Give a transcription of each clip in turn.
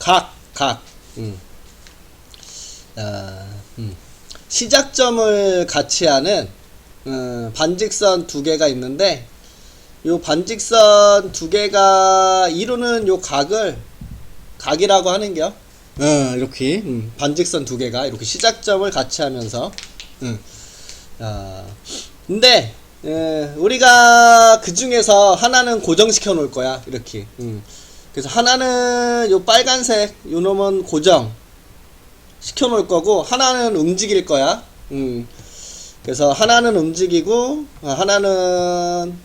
각. 시작점을 같이 하는 반직선 두 개가 있는데, 요 반직선 두 개가 이루는 요 각이라고 하는겨. 이렇게 반직선 두 개가 이렇게 시작점을 같이 하면서 근데 우리가 그 중에서 하나는 고정시켜 놓을 거야. 이렇게. 그래서 하나는 요 빨간색 요 놈은 고정 시켜 놓을 거고, 하나는 움직일 거야. 그래서 하나는 움직이고 하나는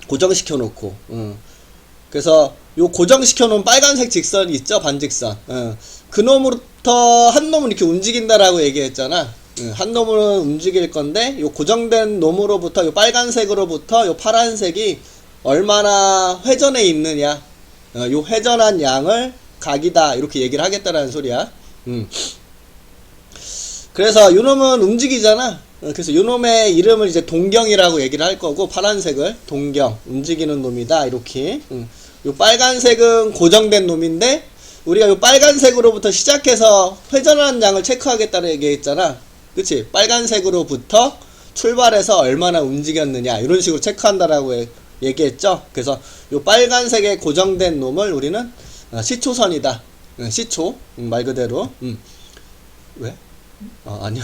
고정시켜 놓고. 그래서 요 고정시켜 놓은 빨간색 직선이 있죠, 반직선. 그 놈으로부터 한 놈은 이렇게 움직인다라고 얘기했잖아. 한 놈은 움직일 건데, 요 고정된 놈으로부터, 요 빨간색으로부터 요 파란색이 얼마나 회전해 있느냐, 요 회전한 양을 각이다, 이렇게 얘기를 하겠다라는 소리야. 그래서 요 놈은 움직이잖아. 그래서 요 놈의 이름을 이제 동경이라고 얘기를 할 거고, 파란색을 동경, 움직이는 놈이다, 이렇게. 요 빨간색은 고정된 놈인데, 우리가 요 빨간색으로부터 시작해서 회전하는 양을 체크하겠다는 얘기했잖아. 그치? 빨간색으로부터 출발해서 얼마나 움직였느냐, 이런 식으로 체크한다라고 얘기했죠. 그래서 요 빨간색에 고정된 놈을 우리는 시초선이다. 시초, 말 그대로. 왜? 아니야.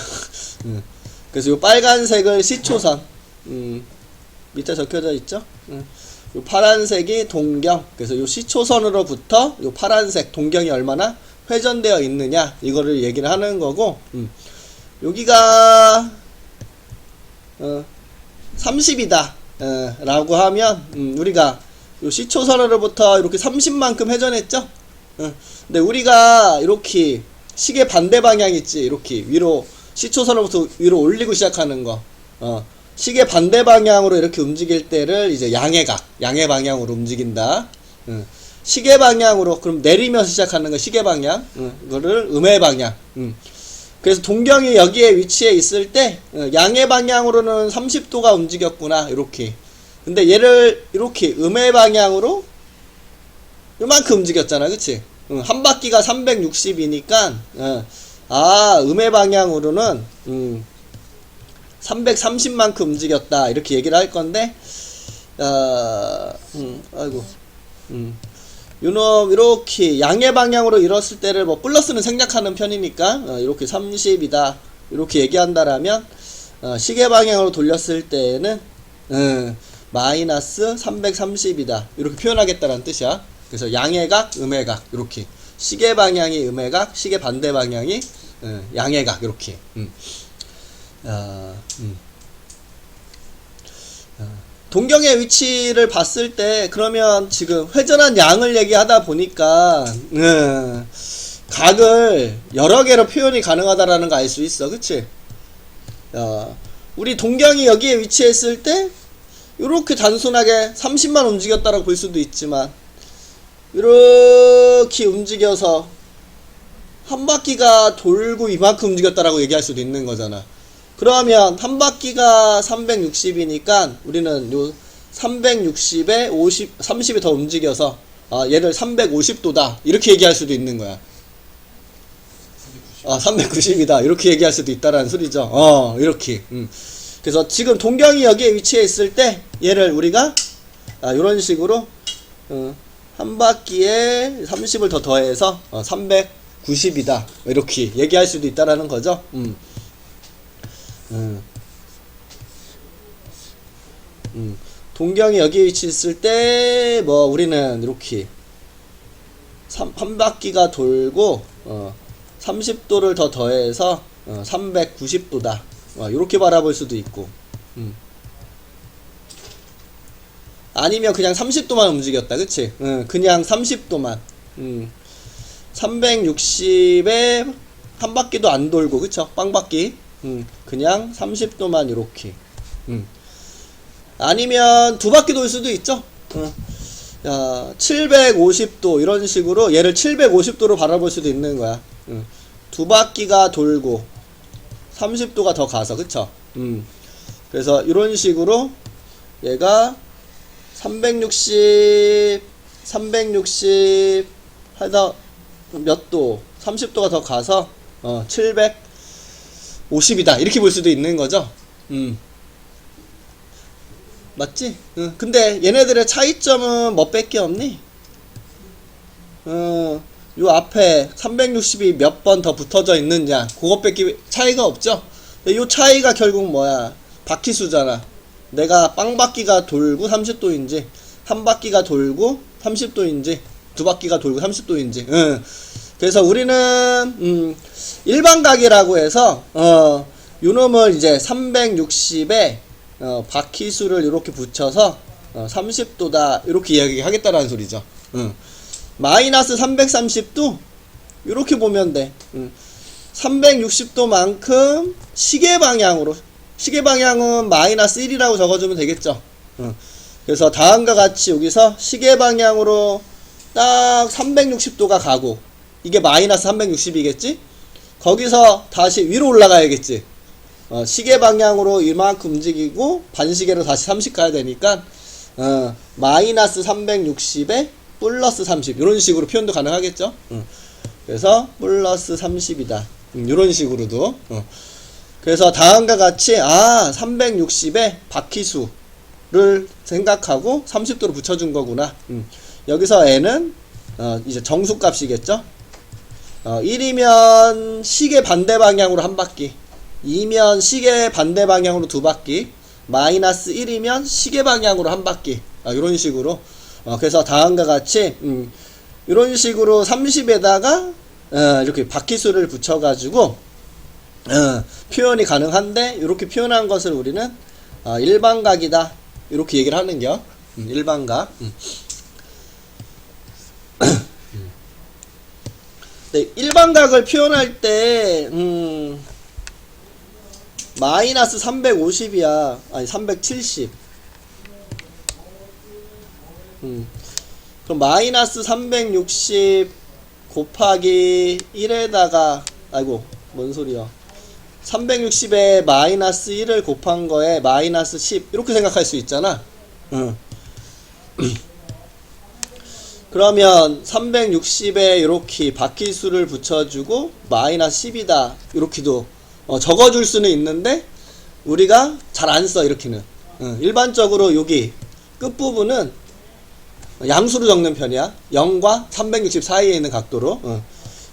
그래서 요 빨간색을 시초선, 밑에 적혀져 있죠. 요 파란색이 동경. 그래서 요 시초선으로부터 요 파란색 동경이 얼마나 회전되어 있느냐, 이거를 얘기를 하는 거고, 여기가 30이다 라고 하면 우리가 요 시초선으로부터 이렇게 30만큼 회전했죠. 근데 우리가 이렇게 시계 반대 방향 있지, 이렇게 위로 시초선으로부터 위로 올리고 시작하는 거, 시계 반대 방향으로 이렇게 움직일 때를 이제 양의 방향으로 움직인다. 시계 방향으로, 그럼 내리면서 시작하는 거 시계 방향, 이거를 음의 방향. 그래서 동경이 여기에 위치해 있을 때 양의 방향으로는 30도가 움직였구나, 이렇게. 근데 얘를 이렇게 음의 방향으로 요만큼 움직였잖아, 그치? 한 바퀴가 360이니까 음의 방향으로는 330만큼 움직였다, 이렇게 얘기를 할 건데, 요놈 이렇게 양의 방향으로 일었을 때를 뭐 플러스는 생략하는 편이니까 이렇게 30이다 이렇게 얘기한다라면, 시계 방향으로 돌렸을 때는 마이너스 330이다 이렇게 표현하겠다라는 뜻이야. 그래서 양의 각, 음의 각, 이렇게 시계 방향이 음의 각, 시계 반대 방향이 양의 각, 이렇게. 동경의 위치를 봤을 때, 그러면 지금 회전한 양을 얘기하다 보니까 각을 여러 개로 표현이 가능하다라는 거 알 수 있어, 그치? 우리 동경이 여기에 위치했을 때 이렇게 단순하게 30만 움직였다라고 볼 수도 있지만, 이렇게 움직여서 한 바퀴가 돌고 이만큼 움직였다라고 얘기할 수도 있는 거잖아. 그러면 한 바퀴가 360이니까 우리는 요 360에 30이 더 움직여서 얘를 350도다 이렇게 얘기할 수도 있는 거야. 390이다 이렇게 얘기할 수도 있다라는 소리죠. 이렇게. 그래서 지금 동경이 여기에 위치해 있을 때 얘를 우리가 이런 식으로 한 바퀴에 30을 더 더해서 390이다 이렇게 얘기할 수도 있다라는 거죠. 동경이 여기 위치했을 때 뭐 우리는 이렇게 한 바퀴가 돌고 30도를 더 더해서 390도다 이렇게 바라볼 수도 있고, 아니면 그냥 30도만 움직였다, 그치? 그냥 30도만 360에 한 바퀴도 안 돌고, 그쵸? 빵바퀴. 그냥 30도만 이렇게. 아니면 두 바퀴 돌 수도 있죠. 750도 이런 식으로 얘를 750도로 바라볼 수도 있는 거야. 두 바퀴가 돌고 30도가 더 가서, 그쵸? 그래서 이런 식으로 얘가 360 하다 몇 도? 30도가 더 가서 750이다 이렇게 볼 수도 있는 거죠. 맞지? 근데 얘네들의 차이점은 뭐 밖에 없니? 요 앞에 360이 몇 번 더 붙어져 있느냐 그것밖에 차이가 없죠. 요 차이가 결국 뭐야? 바퀴수잖아. 내가 빵바퀴가 돌고 30도인지 한 바퀴가 돌고 30도인지 두 바퀴가 돌고 30도인지. 그래서 우리는 일반각이라고 해서 요놈을 이제 360에 바퀴수를 이렇게 붙여서 30도다 이렇게 이야기하겠다라는 소리죠. 마이너스 330도 이렇게 보면 돼. 360도만큼 시계방향으로, 시계방향은 마이너스 1이라고 적어주면 되겠죠. 그래서 다음과 같이 여기서 시계방향으로 딱 360도가 가고 이게 마이너스 360이겠지? 거기서 다시 위로 올라가야겠지. 시계방향으로 이만큼 움직이고 반시계로 다시 30 가야 되니까 마이너스 360에 플러스 30 이런 식으로 표현도 가능하겠죠. 그래서 플러스 30이다 이런 식으로도. 그래서 다음과 같이 360에 바퀴수를 생각하고 30도로 붙여준 거구나. 여기서 n은 이제 정수값이겠죠. 1이면 시계 반대 방향으로 한 바퀴, 2면 시계 반대 방향으로 두 바퀴, 마이너스 1이면 시계 방향으로 한 바퀴. 이런 식으로. 그래서 다음과 같이 이런 식으로 30에다가 이렇게 바퀴수를 붙여가지고 표현이 가능한데, 이렇게 표현한 것을 우리는 일반각이다 이렇게 얘기를 하는겨. 일반각. 네, 일반각을 표현할 때 마이너스 350이야. 아니 370. 그럼 마이너스 360 곱하기 1에다가 아이고 뭔 소리야, 360에 마이너스 1을 곱한 거에 마이너스 10 이렇게 생각할 수 있잖아. 그러면 360에 이렇게 바퀴수를 붙여주고 마이너스 10이다 이렇게도 적어줄 수는 있는데 우리가 잘 안 써 이렇게는. 일반적으로 여기 끝부분은 양수로 적는 편이야. 0과 360 사이에 있는 각도로.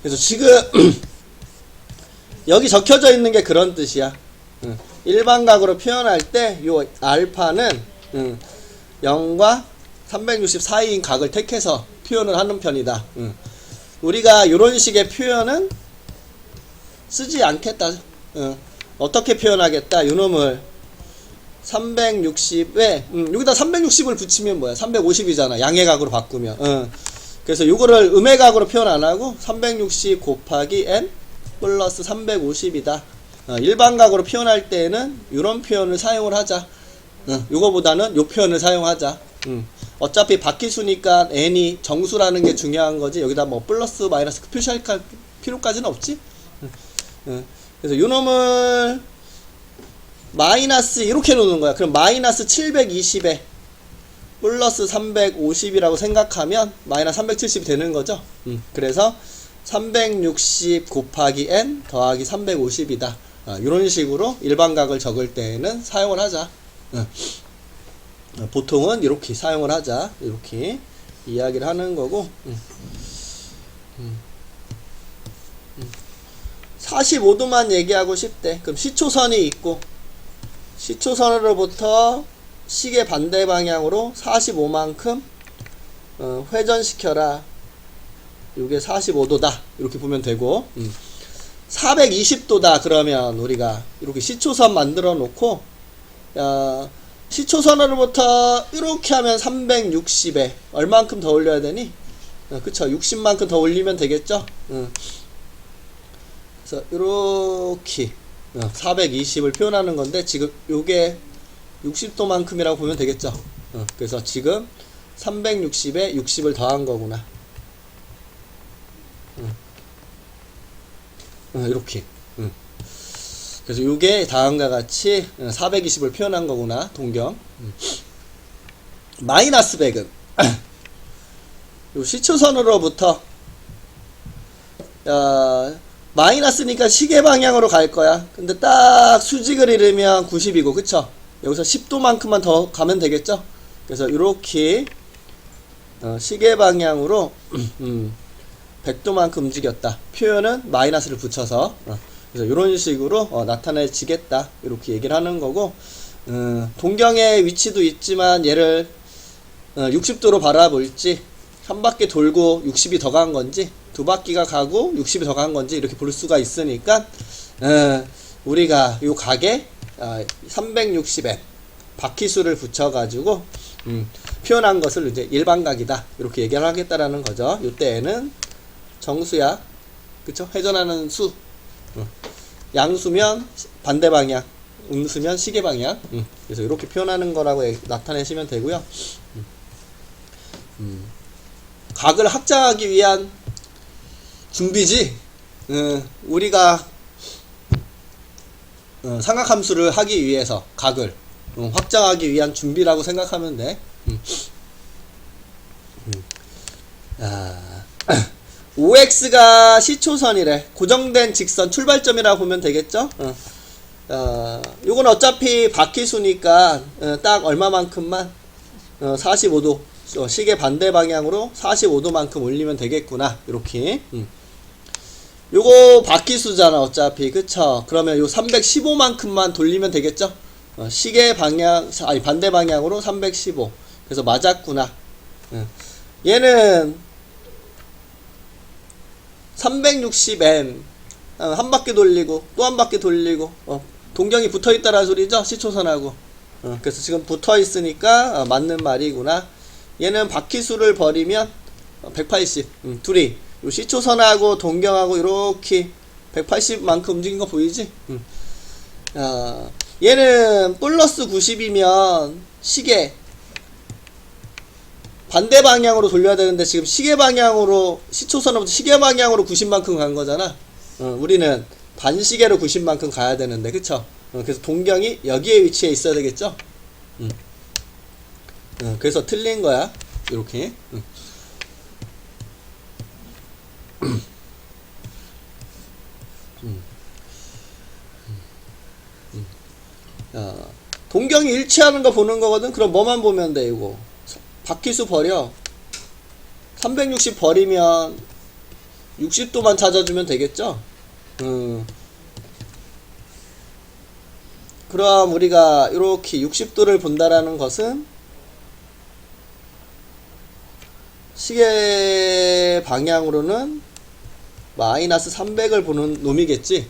그래서 지금 여기 적혀져 있는 게 그런 뜻이야. 일반각으로 표현할 때 요 알파는 0과 360 사이인 각을 택해서 표현을 하는 편이다. 우리가 요런 식의 표현은 쓰지 않겠다. 어떻게 표현하겠다. 요놈을 360에 여기다 360을 붙이면 뭐야? 350이잖아. 양의 각으로 바꾸면. 그래서 요거를 음의 각으로 표현 안 하고 360 곱하기 n 플러스 350이다. 일반각으로 표현할 때는 요런 표현을 사용을 하자. 요거보다는 요 표현을 사용하자. 어차피 바퀴수니까 n이 정수라는 게 중요한 거지. 여기다 뭐 플러스 마이너스 표시할 필요까지는 없지. 그래서 요놈을 마이너스 이렇게 놓는 거야. 그럼 마이너스 720에 플러스 350이라고 생각하면 마이너스 370이 되는 거죠. 그래서 360 곱하기 n 더하기 350이다. 이런 식으로 일반각을 적을 때에는 사용을 하자. 보통은 이렇게 사용을 하자. 이렇게 이야기를 하는 거고. 45도만 얘기하고 싶대. 그럼 시초선이 있고 시초선으로부터 시계 반대 방향으로 45만큼 회전시켜라. 이게 45도다 이렇게 보면 되고, 420도다 그러면 우리가 이렇게 시초선 만들어 놓고 시초선으로부터 이렇게 하면 360에 얼만큼 더 올려야 되니? 그쵸, 60만큼 더 올리면 되겠죠. 그래서 이렇게 420을 표현하는 건데 지금 요게 60도만큼이라고 보면 되겠죠. 그래서 지금 360에 60을 더한 거구나. 이렇게. 그래서 요게 다음과 같이 420을 표현한 거구나. 동경. 마이너스 100은 요 시초선으로부터 마이너스니까 시계 방향으로 갈 거야. 근데 딱 수직을 이루면 90이고, 그쵸? 여기서 10도만큼만 더 가면 되겠죠? 그래서 이렇게 시계 방향으로 100도만큼 움직였다. 표현은 마이너스를 붙여서 그래서 이런 식으로 나타내지겠다. 이렇게 얘기를 하는 거고, 동경의 위치도 있지만 얘를 60도로 바라볼지, 한 바퀴 돌고 60이 더 간 건지, 두 바퀴가 가고 60이 더 간 건지 이렇게 볼 수가 있으니까 우리가 요 각에 360에 바퀴수를 붙여가지고 표현한 것을 이제 일반각이다 이렇게 얘기를 하겠다라는 거죠. 요때에는 정수야, 그쵸? 회전하는 수, 양수면 반대 방향, 음수면 시계 방향. 그래서 이렇게 표현하는 거라고 나타내시면 되고요. 각을 확장하기 위한 준비지. 우리가 삼각함수를 하기 위해서 각을 확장하기 위한 준비라고 생각하면 돼. OX가 시초선이래. 고정된 직선 출발점이라고 보면 되겠죠. 요건 어차피 바퀴수니까 딱 얼마만큼만 45도 시계 반대 방향으로 45도만큼 올리면 되겠구나. 이렇게 요거 바퀴수잖아 어차피, 그쵸? 그러면 요 315만큼만 돌리면 되겠죠? 시계 방향 아니 반대 방향으로 315. 그래서 맞았구나. 얘는 360m 한 바퀴 돌리고 또 한 바퀴 돌리고 동경이 붙어있다라는 소리죠, 시초선하고. 그래서 지금 붙어있으니까 맞는 말이구나. 얘는 바퀴수를 버리면 180. 둘이 요 시초선하고 동경하고 이렇게 180만큼 움직인 거 보이지? 얘는 플러스 90이면 시계 반대 방향으로 돌려야 되는데 지금 시계 방향으로, 시초선으로부터 시계 방향으로 90만큼 간 거잖아. 우리는 반시계로 90만큼 가야 되는데, 그쵸? 그래서 동경이 여기에 위치해 있어야 되겠죠? 그래서 틀린 거야. 이렇게. 동경이 일치하는 거 보는 거거든. 그럼 뭐만 보면 돼, 이거. 바퀴수 버려. 360 버리면 60도만 찾아주면 되겠죠? 그럼 우리가 이렇게 60도를 본다라는 것은 시계 방향으로는 마이너스 300을 보는 놈이겠지.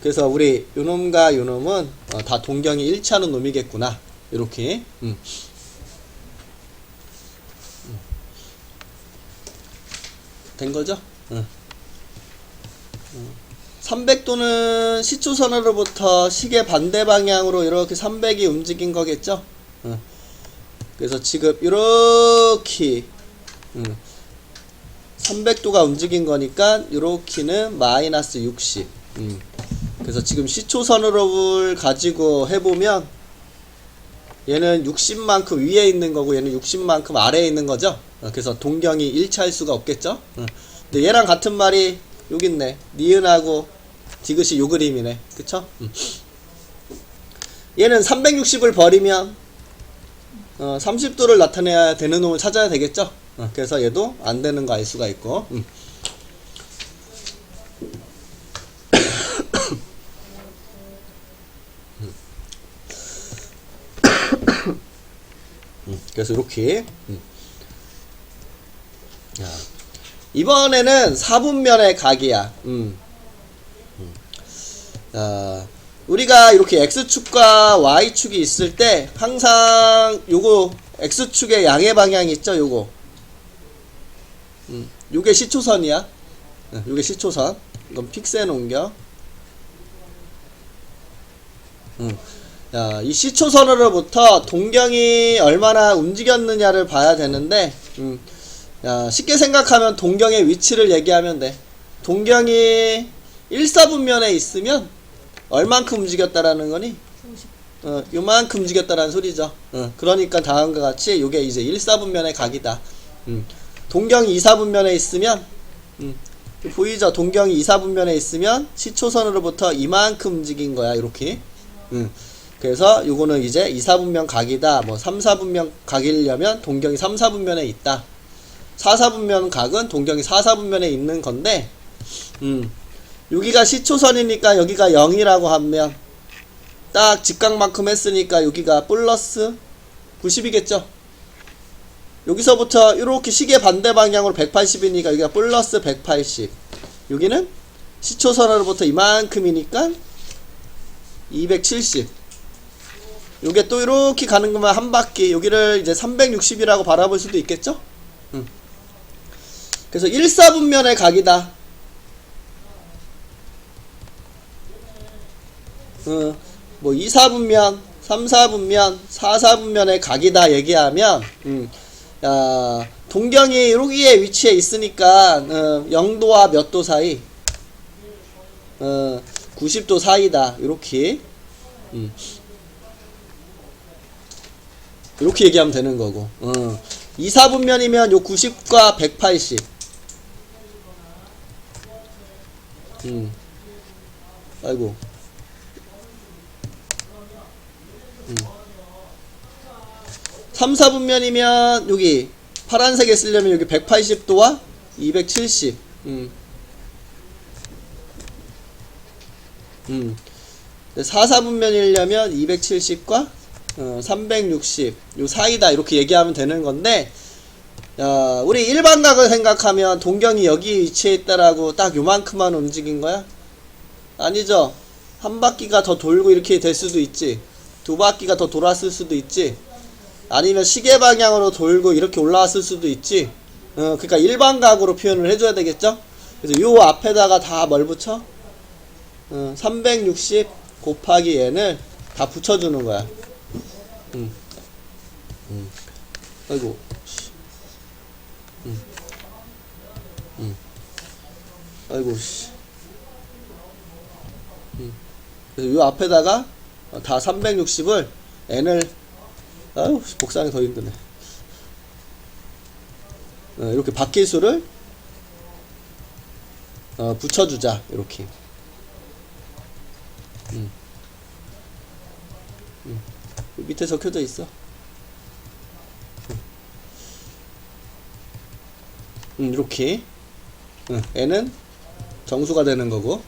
그래서 우리 요놈과 요놈은 다 동경이 일치하는 놈이겠구나. 이렇게. 된 거죠? 300도는 시초선으로부터 시계 반대 방향으로 이렇게 300이 움직인 거겠죠? 그래서 지금 이렇게 300도가 움직인 거니까 이렇게는 마이너스 60. 그래서 지금 시초선으로 가지고 해보면 얘는 60만큼 위에 있는 거고 얘는 60만큼 아래에 있는 거죠. 그래서 동경이 일치할 수가 없겠죠. 근데 얘랑 같은 말이 여기 있네. 니은하고 디귿이 요 그림이네. 그쵸? 얘는 360을 버리면 30도를 나타내야 되는 놈을 찾아야 되겠죠. 그래서 얘도 안 되는 거 알 수가 있고. 그래서 이렇게. 이번에는 4분면의 각이야. 우리가 이렇게 x축과 y축이 있을 때 항상 요거 x축의 양의 방향이 있죠. 요거 요게 시초선이야. 요게 시초선. 이건 픽스해 놓은겨. 이 시초선으로부터 동경이 얼마나 움직였느냐를 봐야 되는데, 쉽게 생각하면 동경의 위치를 얘기하면 돼. 동경이 1사분면에 있으면 얼만큼 움직였다라는 거니? 요만큼 움직였다라는 소리죠. 그러니까 다음과 같이 요게 이제 1사분면의 각이다. 동경이 2사분면에 있으면 보이죠? 동경이 2, 4분면에 있으면 시초선으로부터 이만큼 움직인 거야. 이렇게. 그래서 요거는 이제 2, 4분면 각이다. 뭐 3, 4분면 각이려면 동경이 3, 4분면에 있다. 4, 4분면 각은 동경이 4, 4분면에 있는 건데 여기가 시초선이니까 여기가 0이라고 하면 딱 직각만큼 했으니까 여기가 플러스 90이겠죠. 여기서부터 이렇게 시계 반대 방향으로 180이니까 여기가 플러스 180. 여기는 시초선으로부터 이만큼이니까 270. 요게 또 이렇게 가는 거면 한 바퀴. 여기를 이제 360이라고 바라볼 수도 있겠죠. 그래서 1, 4분면의 각이다. 뭐 2, 4분면, 3, 4분면, 4, 4분면의 각이다 얘기하면 동경이 여기에 위치해 있으니까 0도와 몇 도 사이? 90도 사이다. 이렇게 이렇게 얘기하면 되는 거고 2, 4분면이면 요 90과 180 아이고 3, 4분면이면 여기 파란색에 쓰려면 여기 180도와 270 4, 4분면이려면 270과 360 요 사이다. 이렇게 얘기하면 되는 건데 우리 일반각을 생각하면 동경이 여기 위치해 있다라고 딱 요만큼만 움직인 거야? 아니죠. 한 바퀴가 더 돌고 이렇게 될 수도 있지. 두 바퀴가 더 돌았을 수도 있지. 아니면 시계 방향으로 돌고 이렇게 올라왔을 수도 있지. 그러니까 일반각으로 표현을 해줘야 되겠죠. 그래서 요 앞에다가 다 뭘 붙여? 360 곱하기 n을 다 붙여주는 거야. 아이고. 아이고 씨. 그래서 요 앞에다가 다 360을 n을 아유 복사하기 더 힘드네. 이렇게 바퀴수를 붙여주자. 이렇게 밑에 적혀져 있어. 이렇게 n은 정수가 되는 거고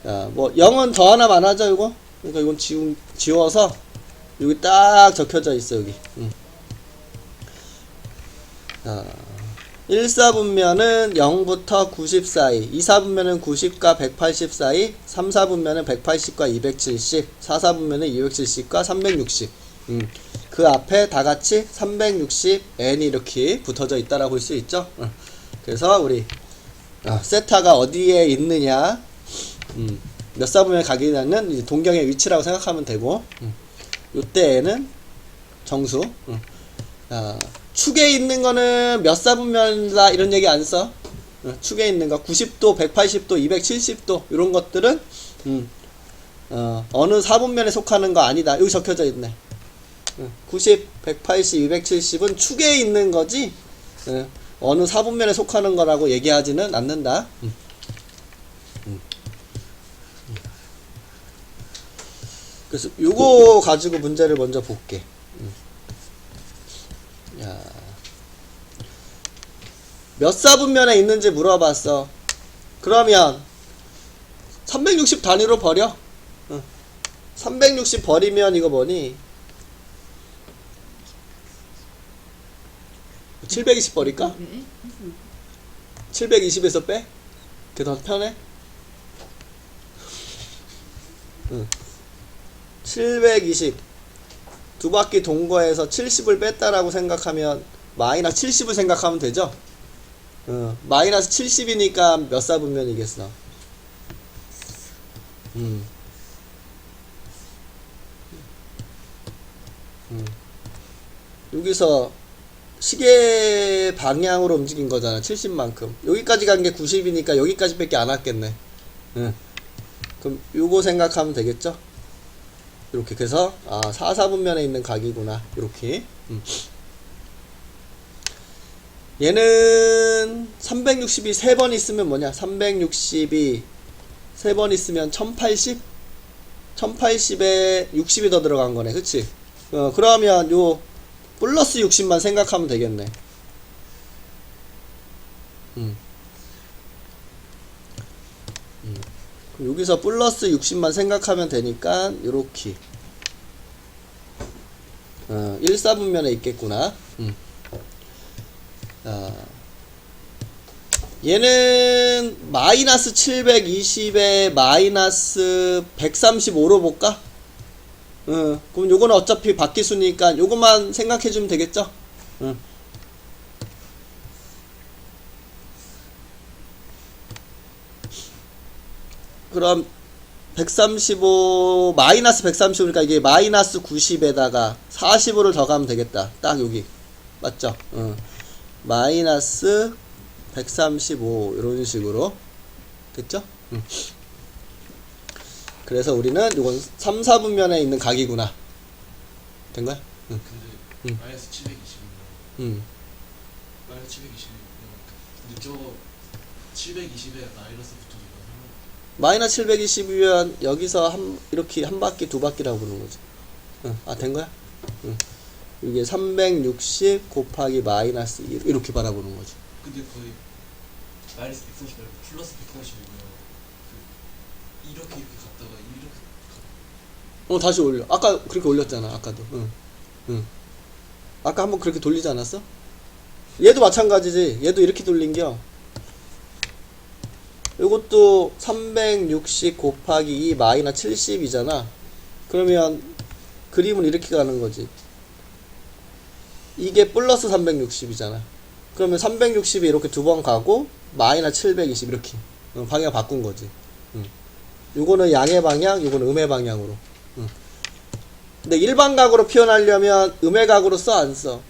뭐 0은 더하나 마나죠 이거. 그러니까 이건 지워서 여기 딱 적혀져 있어. 여기 1, 4분면은 0부터 90 사이, 2, 4분면은 90과 180 사이, 3, 4분면은 180과 270, 4, 4분면은 270과 360. 그 앞에 다 같이 360 n이 이렇게 붙어져 있다라고 볼 수 있죠. 그래서 우리 세타가 어디에 있느냐, 몇 사분면의 각이냐는 동경의 위치라고 생각하면 되고, 요때 n은 정수. 축에 있는 거는 몇 사분면이다 이런 얘기 안 써. 축에 있는 거 90도, 180도, 270도 이런 것들은 어느 사분면에 속하는 거 아니다. 여기 적혀져 있네. 90, 180, 270은 축에 있는 거지 어느 사분면에 속하는 거라고 얘기하지는 않는다. 그래서 요거 가지고 문제를 먼저 볼게. 몇 사분면에 있는지 물어봤어. 그러면 360 단위로 버려. 360 버리면 이거 뭐니? 720 버릴까? 720에서 빼? 그게 더 편해? 720 두 바퀴 돈 거에서 70을 뺐다라고 생각하면 마이너스 70을 생각하면 되죠? 마이너스 70이니까 몇 사분면이겠어? 여기서 시계 방향으로 움직인 거잖아. 70만큼. 여기까지 간 게 90이니까 여기까지 밖에 안 왔겠네. 그럼 요거 생각하면 되겠죠? 이렇게. 그래서 4, 4분면에 있는 각이구나. 이렇게. 얘는 360이 3번 있으면 뭐냐? 360이 3번 있으면 1080? 1080에 60이 더 들어간 거네. 그치? 그러면 요 플러스 60만 생각하면 되겠네. 그럼 여기서 플러스 60만 생각하면 되니까 요렇게 1사분면에 있겠구나. 얘는 마이너스 720에 마이너스 135로 볼까? 그럼 요거는 어차피 바퀴수니까 요것만 생각해주면 되겠죠? 그럼 135 마이너스 135니까 이게 마이너스 90에다가 45를 더가면 되겠다. 딱 여기 맞죠? 마이너스 135 이런 식으로 됐죠? 그래서 우리는 이건 3, 4분면에 있는 각이구나. 된 거야? 근데 마이너스 720이면 마이너스 720이면 근데 저거 720에 마이너스 붙어도 마이너스 720이면 여기서 이렇게 한 바퀴 두 바퀴라고 부르는 거지. 된 거야? 이게 360 곱하기 마이너스 1 이렇게 바라보는 거지. 근데 거의 마이너스 140 말고 플러스 140이고요. 이렇게 갔다가 이렇게 다시 올려. 아까 그렇게 올렸잖아. 아까도. 아까 한번 그렇게 돌리지 않았어? 얘도 마찬가지지. 얘도 이렇게 돌린겨. 요것도 360 곱하기 2 마이너스 70이잖아. 그러면 그림은 이렇게 가는 거지. 이게 플러스 360이잖아. 그러면 360이 이렇게 두 번 가고 마이너스 720 이렇게 방향 바꾼 거지. 요거는 양의 방향, 요거는 음의 방향으로. 근데 일반각으로 표현하려면 음의 각으로 써, 안 써?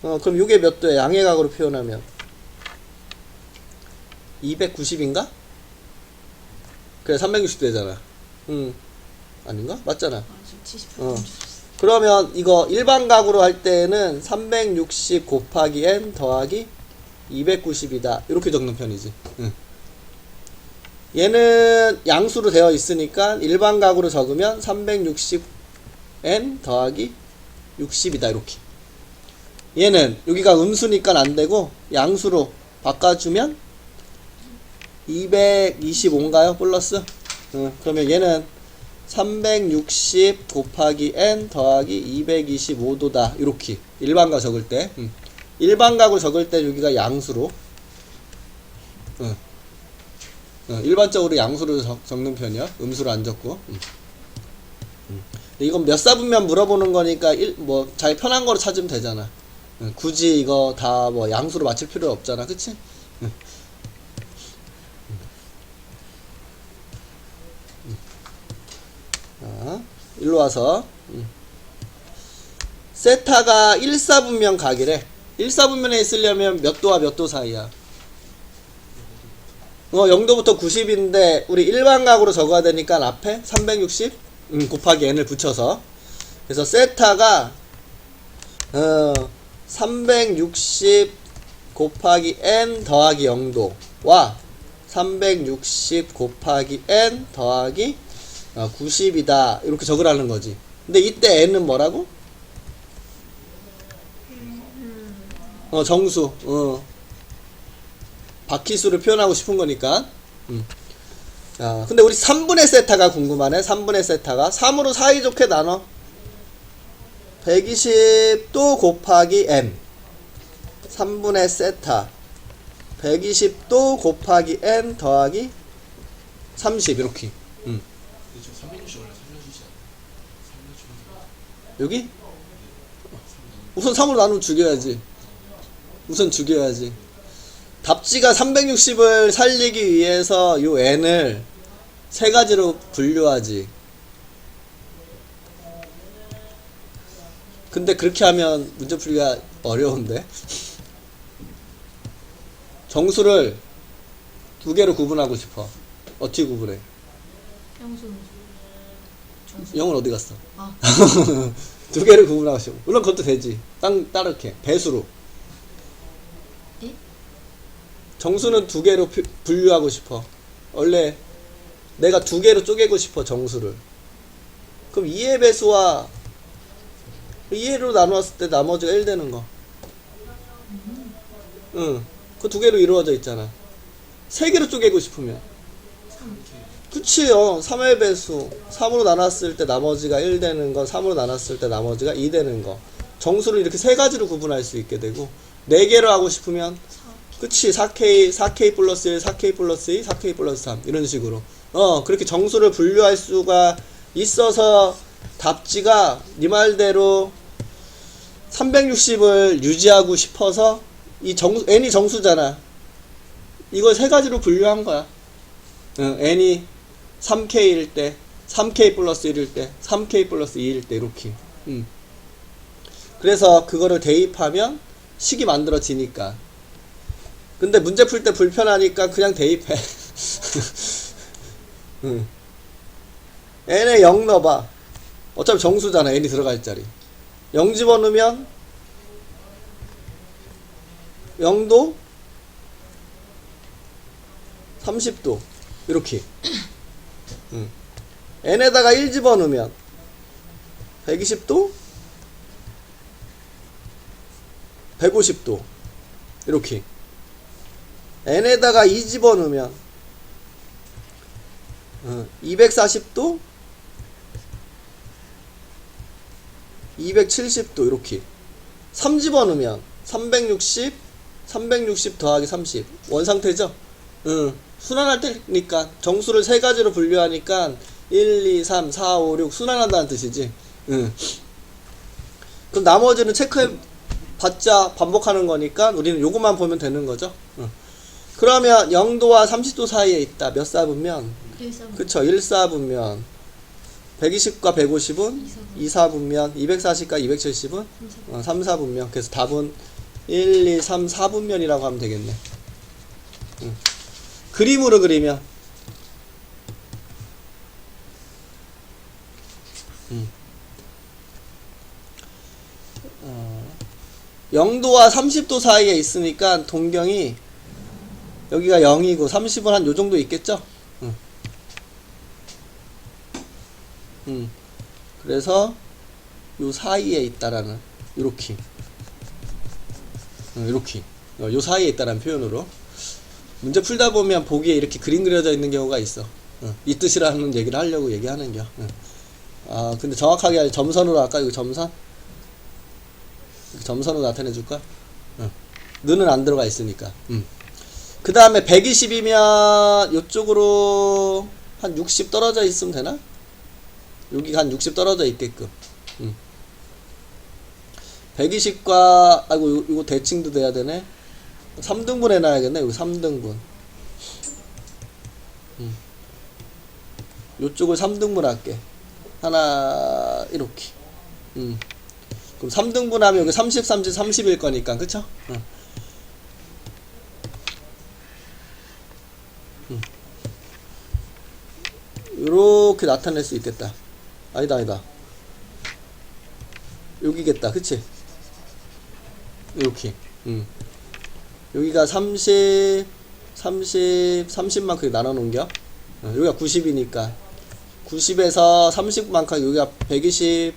그럼 요게 몇 도야? 양의 각으로 표현하면 290인가? 그래 360 되잖아. 아닌가? 맞잖아. 그러면 이거 일반각으로 할 때는 360 곱하기 n 더하기 290이다 이렇게 적는 편이지. 얘는 양수로 되어 있으니까 일반각으로 적으면 360n 더하기 60이다 이렇게. 얘는 여기가 음수니까 안되고 양수로 바꿔주면 225인가요? 플러스? 그러면 얘는 360 곱하기 n 더하기 225도다 이렇게 일반각 적을 때. 일반각을 적을 때 여기가 양수로 일반적으로 양수로 적는 편이야. 음수로 안 적고. 이건 몇 사분면 물어보는 거니까 뭐 자기 편한 거로 찾으면 되잖아. 굳이 이거 다 뭐 양수로 맞출 필요 없잖아. 그치? 일로 와서 세타가 1사분면 각이래. 1사분면에 있으려면 몇 도와 몇 도 사이야? 0도부터 90인데 우리 일반각으로 적어야 되니까 앞에 360 곱하기 n을 붙여서, 그래서 세타가 360 곱하기 n 더하기 0도와 360 곱하기 n 더하기 90이다 이렇게 적으라는 거지. 근데 이때 n은 뭐라고? 정수. 바퀴수를 표현하고 싶은 거니까. 근데 우리 3분의 세타가 궁금하네. 3분의 세타가 3으로 사이좋게 나눠. 120도 곱하기 n 3분의 세타 120도 곱하기 n 더하기 30 이렇게. 저 360 원래 살려주지 않아요? 여기? 우선 3으로 나누면 죽여야지. 우선 죽여야지. 답지가 360을 살리기 위해서 요 n을 세 가지로 분류하지. 근데 그렇게 하면 문제 풀기가 어려운데. 정수를 두 개로 구분하고 싶어. 어떻게 구분해? 영수. 0은 어디 갔어? 아. 두 개를 구분하고 싶어. 물론 그것도 되지. 따르게 배수로. 정수는 두 개로 분류하고 싶어. 원래 내가 두 개로 쪼개고 싶어, 정수를. 그럼 2의 배수와 2로 나누었을 때 나머지가 1 되는 거. 응. 그 두 개로 이루어져 있잖아. 세 개로 쪼개고 싶으면. 그치요. 3의 배수. 3으로 나눴을 때 나머지가 1 되는 거, 3으로 나눴을 때 나머지가 2 되는 거. 정수를 이렇게 세 가지로 구분할 수 있게 되고, 네 개로 하고 싶으면, 그치. 4K 플러스 1, 4K 플러스 2, 4K 플러스 3. 이런 식으로. 그렇게 정수를 분류할 수가 있어서 답지가 네 말대로 360을 유지하고 싶어서 n이 정수잖아. 이걸 세 가지로 분류한 거야. n이 3K일 때, 3K 플러스 1일 때, 3K 플러스 2일 때, 이렇게. 그래서 그거를 대입하면 식이 만들어지니까. 근데 문제 풀 때 불편하니까 그냥 대입해. n에 0 넣어봐. 어차피 정수잖아. n이 들어갈 자리. 0 집어넣으면 0도 30도 이렇게. n에다가 1 집어넣으면 120도 150도 이렇게. n에다가 2 집어넣으면 240도 270도 이렇게. 3 집어넣으면 360 더하기 30 원상태죠. 순환할 때니까 정수를 세 가지로 분류하니까 1, 2, 3, 4, 5, 6 순환한다는 뜻이지. 그럼 나머지는 체크해 봤자 반복하는 거니까 우리는 요것만 보면 되는 거죠. 그러면 0도와 30도 사이에 있다. 몇 사분면? 1사분. 그쵸. 1사분면. 120과 150은 2사분면. 240과 270은 3사분면. 그래서 답은 1, 2, 3, 4분면이라고 하면 되겠네. 그림으로 그리면 0도와 30도 사이에 있으니까 동경이 여기가 0이고 30은 한 요정도 있겠죠? 그래서 요 사이에 있다라는 요렇게 요렇게 요 사이에 있다라는 표현으로 문제 풀다 보면 보기에 이렇게 그림 그려져 있는 경우가 있어. 이 뜻이라는 얘기를 하려고 얘기하는 겨. 근데 정확하게 점선으로 할까? 이거 점선? 점선으로 나타내 줄까? 느는 안 들어가 있으니까. 그 다음에 120이면 요쪽으로 한 60 떨어져 있으면 되나? 여기가 한 60 떨어져 있게끔. 120과 아이고 이거 대칭도 돼야 되네. 3등분 해놔야겠네. 여기 3등분. 요쪽을 3등분 할게. 하나 이렇게. 그럼 3등분 하면 여기 30, 30, 30일 거니까 그쵸? 요렇게 나타낼 수 있겠다. 아니다 여기겠다. 그치? 요렇게. 여기가 30만큼 나눠 놓은겨. 여기가 90이니까 90에서 30만큼 여기가 120,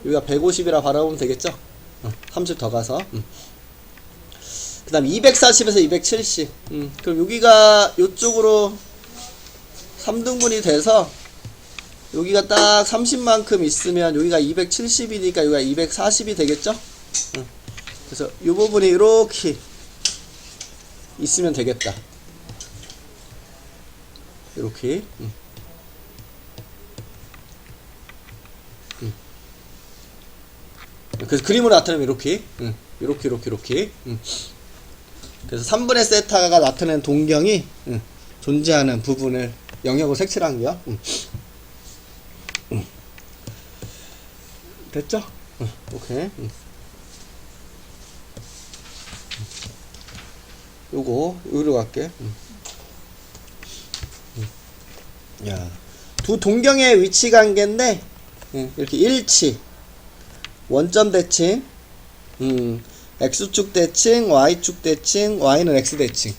여기가 150이라 바라보면 되겠죠. 30 더 가서. 그 다음 240에서 270. 그럼 여기가 요쪽으로 3등분이 돼서 여기가 딱 30만큼 있으면 여기가 270이니까 여기가 240이 되겠죠. 그래서 이 부분이 이렇게 있으면 되겠다. 이렇게. 그래서 그림으로 나타내면 이렇게. 이렇게. 그래서 3분의 세타가 나타낸 동경이 존재하는 부분을 영역으로 색칠한 거야. 됐죠? 오케이. 여기로 갈게. 야, 두 동경의 위치 관계인데 이렇게 일치, 원점 대칭, x축 대칭, y축 대칭, y는 x 대칭.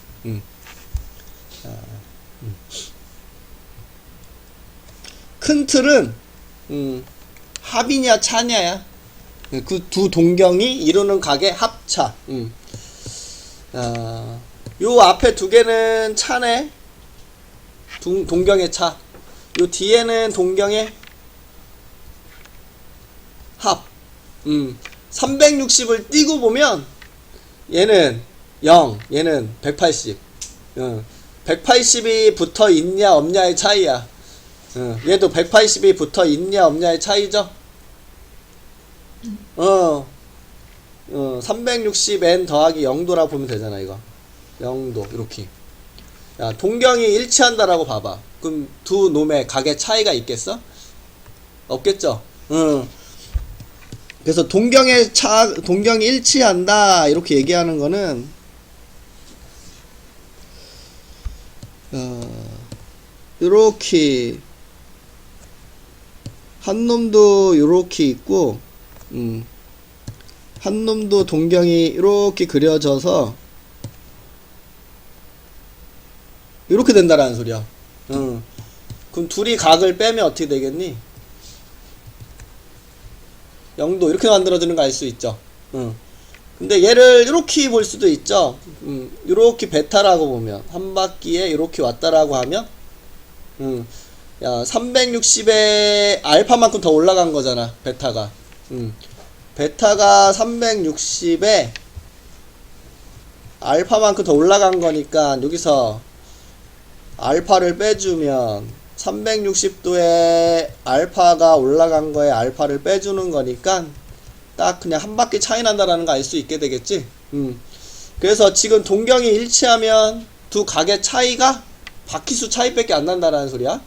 큰 틀은 합이냐 차냐야. 그 두 동경이 이루는 각의 합차. 요 앞에 두 개는 차네. 동경의 차. 요 뒤에는 동경의 합. 360을 띄고 보면 얘는 0, 얘는 180. 180이 붙어 있냐 없냐의 차이야. 얘도 180이 붙어 있냐 없냐의 차이죠. 360n 더하기 0도라 보면 되잖아, 이거. 0도, 이렇게. 야, 동경이 일치한다라고 봐봐. 그럼 두 놈의 각의 차이가 있겠어? 없겠죠? 그래서 동경이 일치한다, 이렇게 얘기하는 거는, 요렇게, 한 놈도 요렇게 있고, 한 놈도 동경이 이렇게 그려져서 이렇게 된다라는 소리야. 그럼 둘이 각을 빼면 어떻게 되겠니? 0도 이렇게 만들어지는 거 알 수 있죠. 근데 얘를 이렇게 볼 수도 있죠. 이렇게 베타라고 보면 한 바퀴에 이렇게 왔다라고 하면 야 360에 알파만큼 더 올라간 거잖아, 베타가. 베타가 360에 알파만큼 더 올라간 거니까 여기서 알파를 빼주면 360도에 알파가 올라간 거에 알파를 빼주는 거니까 딱 그냥 한 바퀴 차이 난다라는 거 알 수 있게 되겠지. 그래서 지금 동경이 일치하면 두 각의 차이가 바퀴수 차이밖에 안 난다라는 소리야.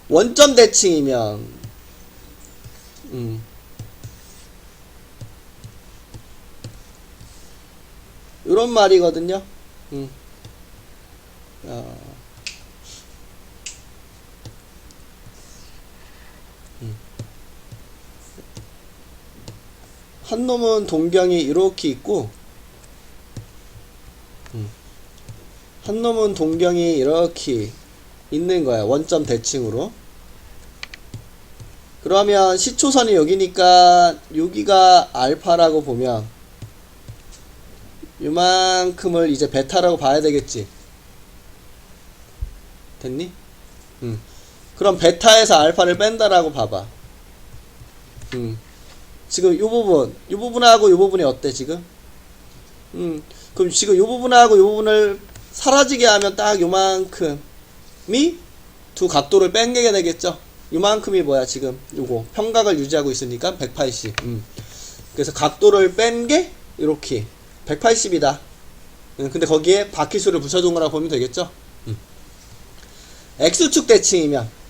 원점 대칭이면 이런 말이거든요. 한 놈은 동경이 이렇게 있고, 한 놈은 동경이 이렇게 있는 거야. 원점 대칭으로. 그러면 시초선이 여기니까 여기가 알파라고 보면 요만큼을 이제 베타라고 봐야 되겠지. 됐니? 그럼 베타에서 알파를 뺀다라고 봐봐. 지금 요 부분하고 요 부분이 어때 지금? 그럼 지금 요 부분하고 요 부분을 사라지게 하면 딱 요만큼이 두 각도를 뺀게 되겠죠? 요만큼이 뭐야 지금? 요거 평각을 유지하고 있으니까 180. 그래서 각도를 뺀 게 이렇게 180이다. 근데 거기에 바퀴수를 붙여준 거라고 보면 되겠죠? X축 대칭이면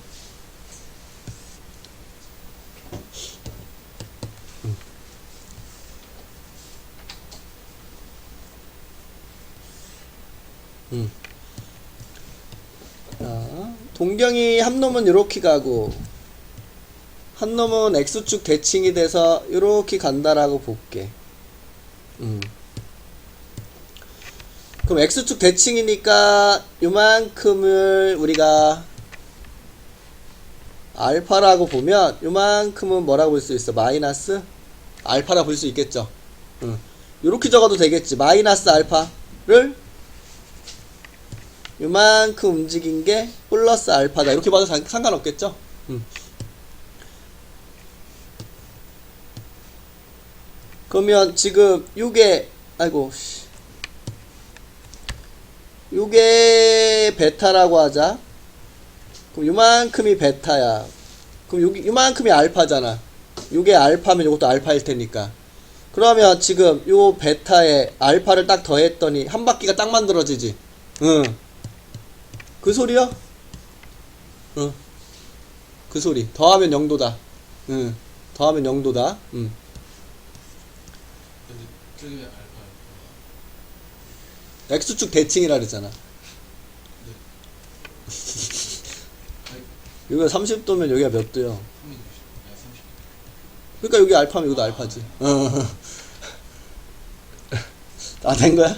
동경이 한 놈은 요렇게 가고 한 놈은 X축 대칭이 돼서 요렇게 간다라고 볼게. 그럼 X축 대칭이니까 요만큼을 우리가 알파라고 보면 요만큼은 뭐라고 볼 수 있어? 마이너스 알파라고 볼 수 있겠죠. 요렇게 적어도 되겠지. 마이너스 알파를 요만큼 움직인 게 플러스 알파다. 이렇게 봐도 상관없겠죠? 그러면 지금 요게 요게 베타라고 하자. 그럼 요만큼이 베타야. 그럼 요만큼이 알파잖아. 요게 알파면 요것도 알파일 테니까. 그러면 지금 요 베타에 알파를 딱 더했더니 한 바퀴가 딱 만들어지지. 그 소리야? 그 소리. 더하면 0도다. 더하면 0도다. 근데 저게 알파. X축 대칭이라 그랬잖아. 여기가 30도면 여기가 몇 도요? 30. 그러니까 여기 알파면 여기도 알파지. 다 된 거야?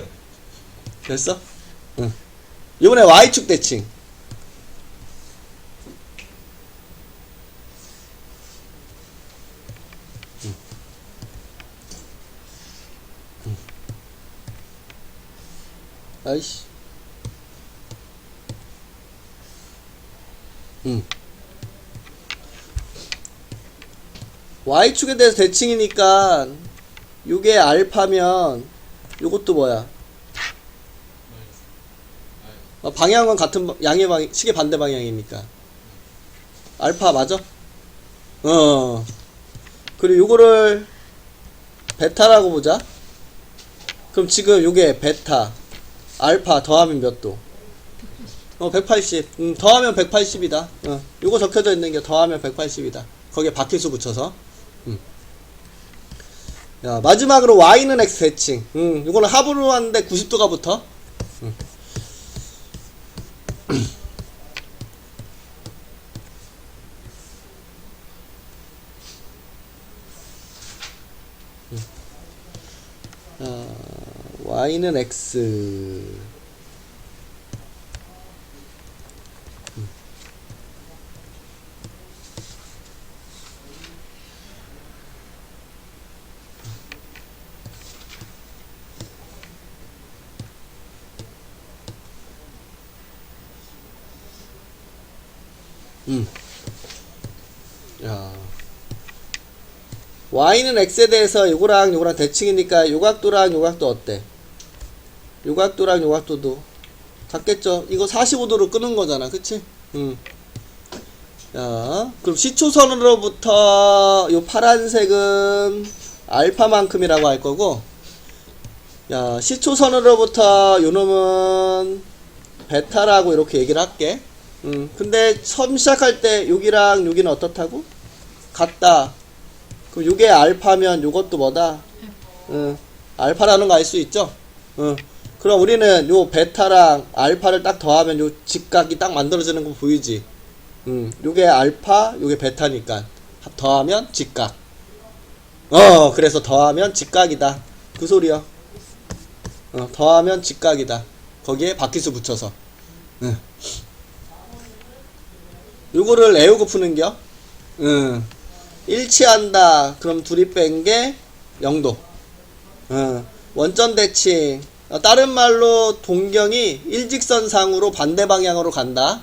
됐어? 응. 이번에 Y축 대칭. 아이씨. Y축에 대해서 대칭이니까 요게 알파면 요것도 뭐야? 방향은 같은 양의 방 시계 반대 방향이니까 알파 맞아? 그리고 요거를 베타라고 보자. 그럼 지금 요게 베타 알파 더하면 몇 도? 180. 더하면 180이다. 요거 적혀져 있는 게 더하면 180이다. 거기에 바퀴수 붙여서. 야, 마지막으로 Y는 X 대칭. 요거는 합으로 하는데 90도가 붙어. Y는 X. 야. Y는 X에 대해서 요거랑 요거랑 대칭이니까 요각도랑 요각도 어때? 요각도랑 요각도도 같겠죠? 이거 45도로 끄는 거잖아. 그치? 자, 그럼 시초선으로부터 요 파란색은 알파만큼이라고 할 거고, 야, 시초선으로부터 요 놈은 베타라고 이렇게 얘기를 할게. 근데 처음 시작할 때 여기랑 여기는 어떻다고? 같다. 그럼 요게 알파면 요것도 뭐다? 알파라는 거 알 수 있죠? 그럼 우리는 요 베타랑 알파를 딱 더하면 요 직각이 딱 만들어지는 거 보이지? 요게 알파, 요게 베타니까 더하면 직각. 그래서 더하면 직각이다. 그 소리야. 더하면 직각이다. 거기에 바퀴수 붙여서. 요거를 외우고 푸는겨? 일치한다. 그럼 둘이 뺀 게 0도. 원점 대칭. 다른 말로 동경이 일직선상으로 반대 방향으로 간다.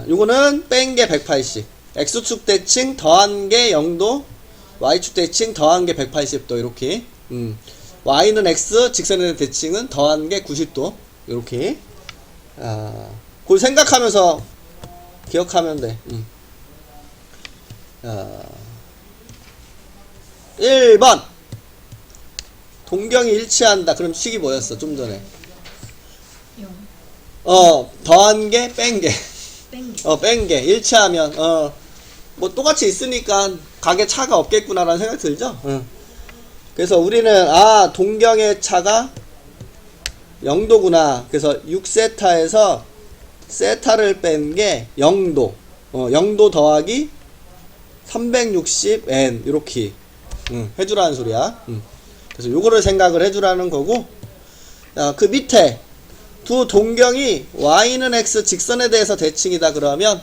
요거는 뺀 게 180. X축 대칭 더한 게 0도. Y축 대칭 더한 게 180도. 이렇게. Y는 X, 직선에 대한 대칭은 더한 게 90도. 이렇게. 그걸 생각하면서 기억하면 돼. 1번. 동경이 일치한다. 그럼 식이 뭐였어? 좀 전에. 더한 게, 뺀 게. 뺀 게. 일치하면, 뭐 똑같이 있으니까 각에 차가 없겠구나라는 생각 들죠? 그래서 우리는, 동경의 차가 0도구나. 그래서 6세타에서 세타를 뺀 게 0도. 0도 더하기 360n. 이렇게. 해주라는 소리야. 그래서 요거를 생각을 해주라는 거고, 그 밑에 두 동경이 Y는 X 직선에 대해서 대칭이다 그러면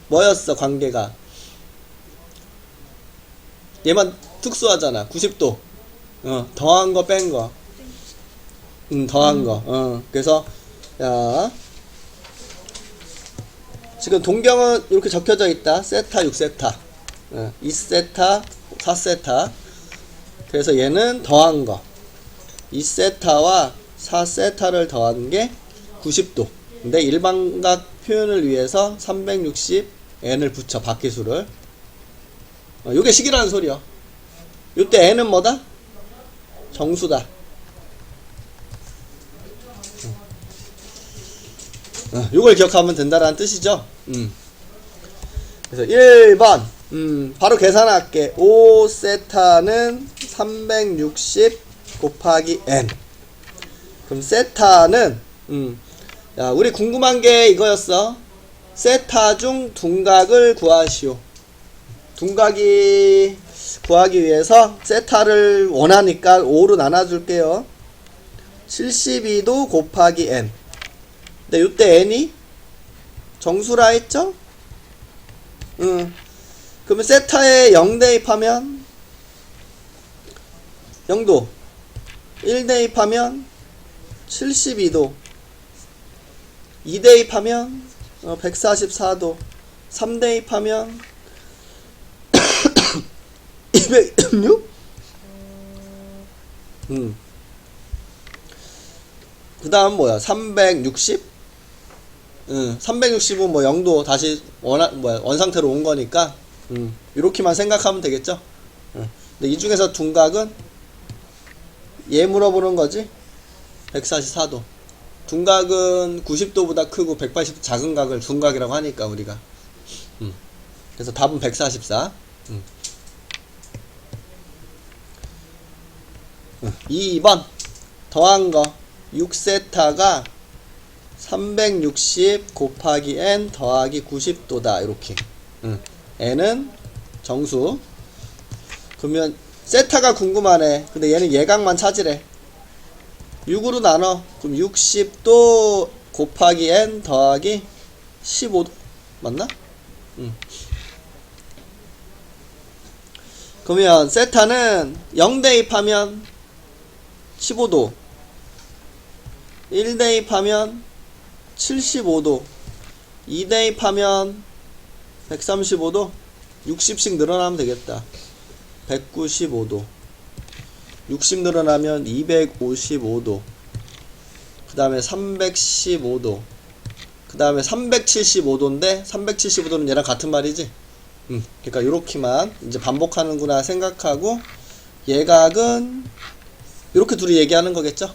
뭐였어 관계가? 얘만 특수하잖아. 90도. 더한 거 뺀 거. 더한 거. 그래서 야, 지금 동경은 이렇게 적혀져 있다. 세타 6세타. 2세타 4세타. 그래서 얘는 더한 거. 2세타와 4세타를 더한 게 90도. 근데 일반각 표현을 위해서 360n을 붙여, 바퀴수를. 요게 식이라는 소리요. 요때 n은 뭐다? 정수다. 요걸 기억하면 된다라는 뜻이죠. 그래서 1번. 바로 계산할게. 5세타는 360 곱하기 n. 그럼 세타는 야, 우리 궁금한 게 이거였어. 세타 중 둔각을 구하시오. 둔각이 구하기 위해서 세타를 원하니까 5로 나눠줄게요. 72도 곱하기 n. 근데 이때 n이 정수라 했죠? 그러면 세타에 0 대입하면 0도, 1 대입하면 72도, 2 대입하면 144도, 3 대입하면 206? 그 다음 뭐야? 360? 360은 뭐 0도 다시 원상태로 온 거니까, 이렇게만 생각하면 되겠죠? 근데 이 중에서 둔각은 얘 물어보는 거지? 144도. 둔각은 90도보다 크고 180도 작은 각을 둔각이라고 하니까, 우리가. 그래서 답은 144. 2번. 더한 거. 6세타가 360 곱하기 n 더하기 90도다. 이렇게. n은 정수. 그러면 세타가 궁금하네. 근데 얘는 예각만 찾으래. 6으로 나눠. 그럼 60도 곱하기 n 더하기 15도. 맞나? 그러면 세타는 0 대입하면 15도, 1 대입하면 75도, 2 대입하면 135도, 60씩 늘어나면 되겠다. 195도, 60 늘어나면 255도, 그 다음에 315도, 그 다음에 375도인데 375도는 얘랑 같은 말이지. 그러니까 요렇게만 이제 반복하는구나 생각하고, 예각은 이렇게 둘이 얘기하는 거겠죠.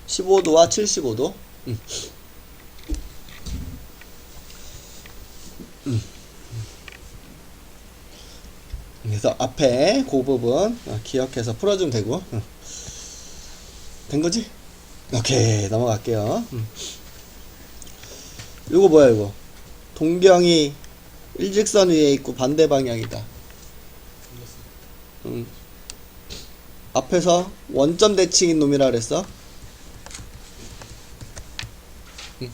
15도와 75도. 그래서 앞에 그 부분 기억해서 풀어주면 되고. 된 거지? 오케이, 넘어갈게요. 이거 뭐야, 이거? 동경이 일직선 위에 있고 반대 방향이다. 앞에서 원점 대칭인 놈이라 그랬어.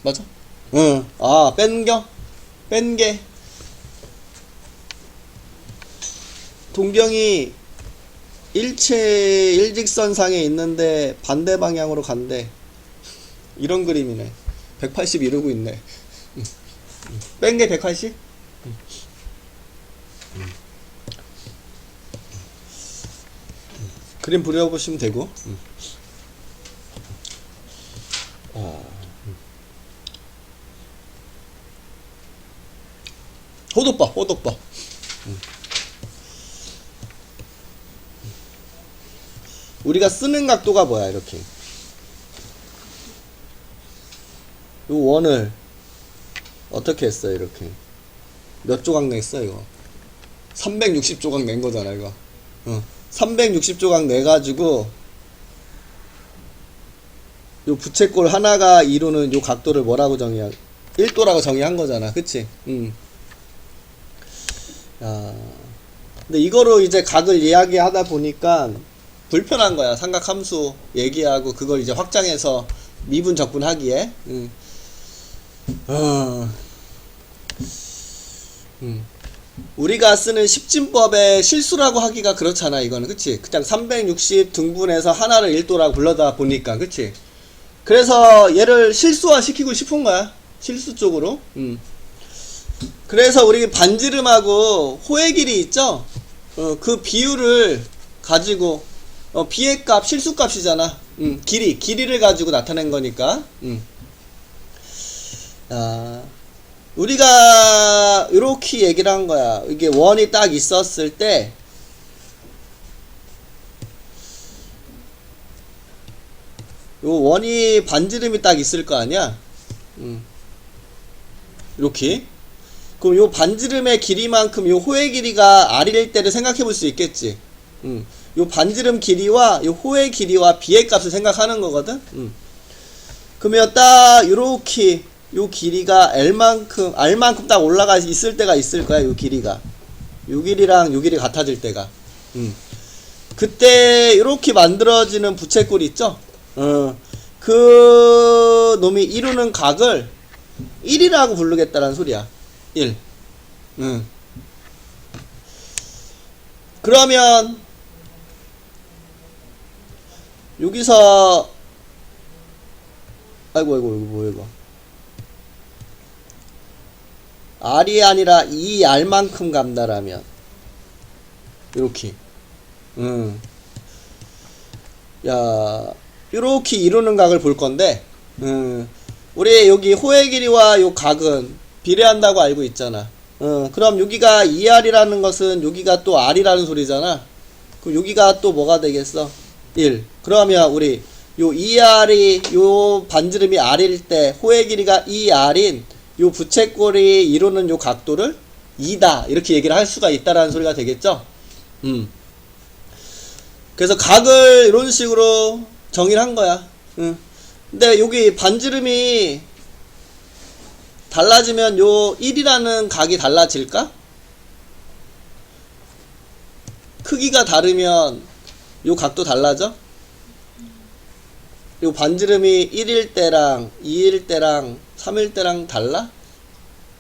맞아? 아, 뺀게. 동경이 일체 일직선상에 있는데 반대 방향으로 간대. 이런 그림이네. 180 이루고 있네. 뺀 게 180? 그림 그려보시면 되고. 호도법. 우리가 쓰는 각도가 뭐야, 이렇게. 요 원을 어떻게 했어, 이렇게. 몇 조각 냈어, 이거? 360조각 낸 거잖아, 이거. 360조각 내가지고, 요 부채꼴 하나가 이루는 요 각도를 뭐라고 정의한, 1도라고 정의한 거잖아, 그치? 근데 이거로 이제 각을 이야기하다 보니까 불편한 거야. 삼각함수 얘기하고 그걸 이제 확장해서 미분 적분 하기에. 우리가 쓰는 십진법의 실수라고 하기가 그렇잖아, 이거는. 그치? 그냥 360 등분해서 하나를 1도라고 불러다 보니까. 그치? 그래서 얘를 실수화 시키고 싶은 거야. 실수 쪽으로. 그래서 우리 반지름하고 호의 길이 있죠? 그 비율을 가지고, 비의 값, 실수 값이잖아. 길이를 가지고 나타낸 거니까. 우리가 이렇게 얘기를 한 거야. 이게 원이 딱 있었을 때, 요 원이 반지름이 딱 있을 거 아니야? 이렇게. 그럼 요 반지름의 길이만큼 요 호의 길이가 R일 때를 생각해 볼 수 있겠지. 요 반지름 길이와 요 호의 길이와 비의 값을 생각하는 거거든. 그러면 딱 요렇게 요 길이가 R만큼 딱 올라가 있을 때가 있을 거야, 요 길이가. 6일이랑 6일이 같아질 때가. 그때 이렇게 만들어지는 부채꼴 있죠? 그 놈이 이루는 각을 1이라고 부르겠다는 소리야. 1. 그러면 여기서 아이고 이거 뭐야 이거 R이 아니라 2R만큼 간다라면 요렇게 야 요렇게 이루는 각을 볼 건데 우리 여기 호의 길이와 요 각은 비례한다고 알고 있잖아. 그럼 여기가 2R이라는 것은 여기가 또 R이라는 소리잖아. 그럼 여기가 또 뭐가 되겠어? 1. 그러면 우리 요 2R이 요 반지름이 R일 때 호의 길이가 2R인 요 부채꼴이 이루는 요 각도를 2다 이렇게 얘기를 할 수가 있다라는 소리가 되겠죠. 그래서 각을 이런 식으로 정의를 한 거야. 근데 여기 반지름이 달라지면 요 1이라는 각이 달라질까? 크기가 다르면 요 각도 달라져? 요 반지름이 1일 때랑 2일 때랑 3일 때랑 달라?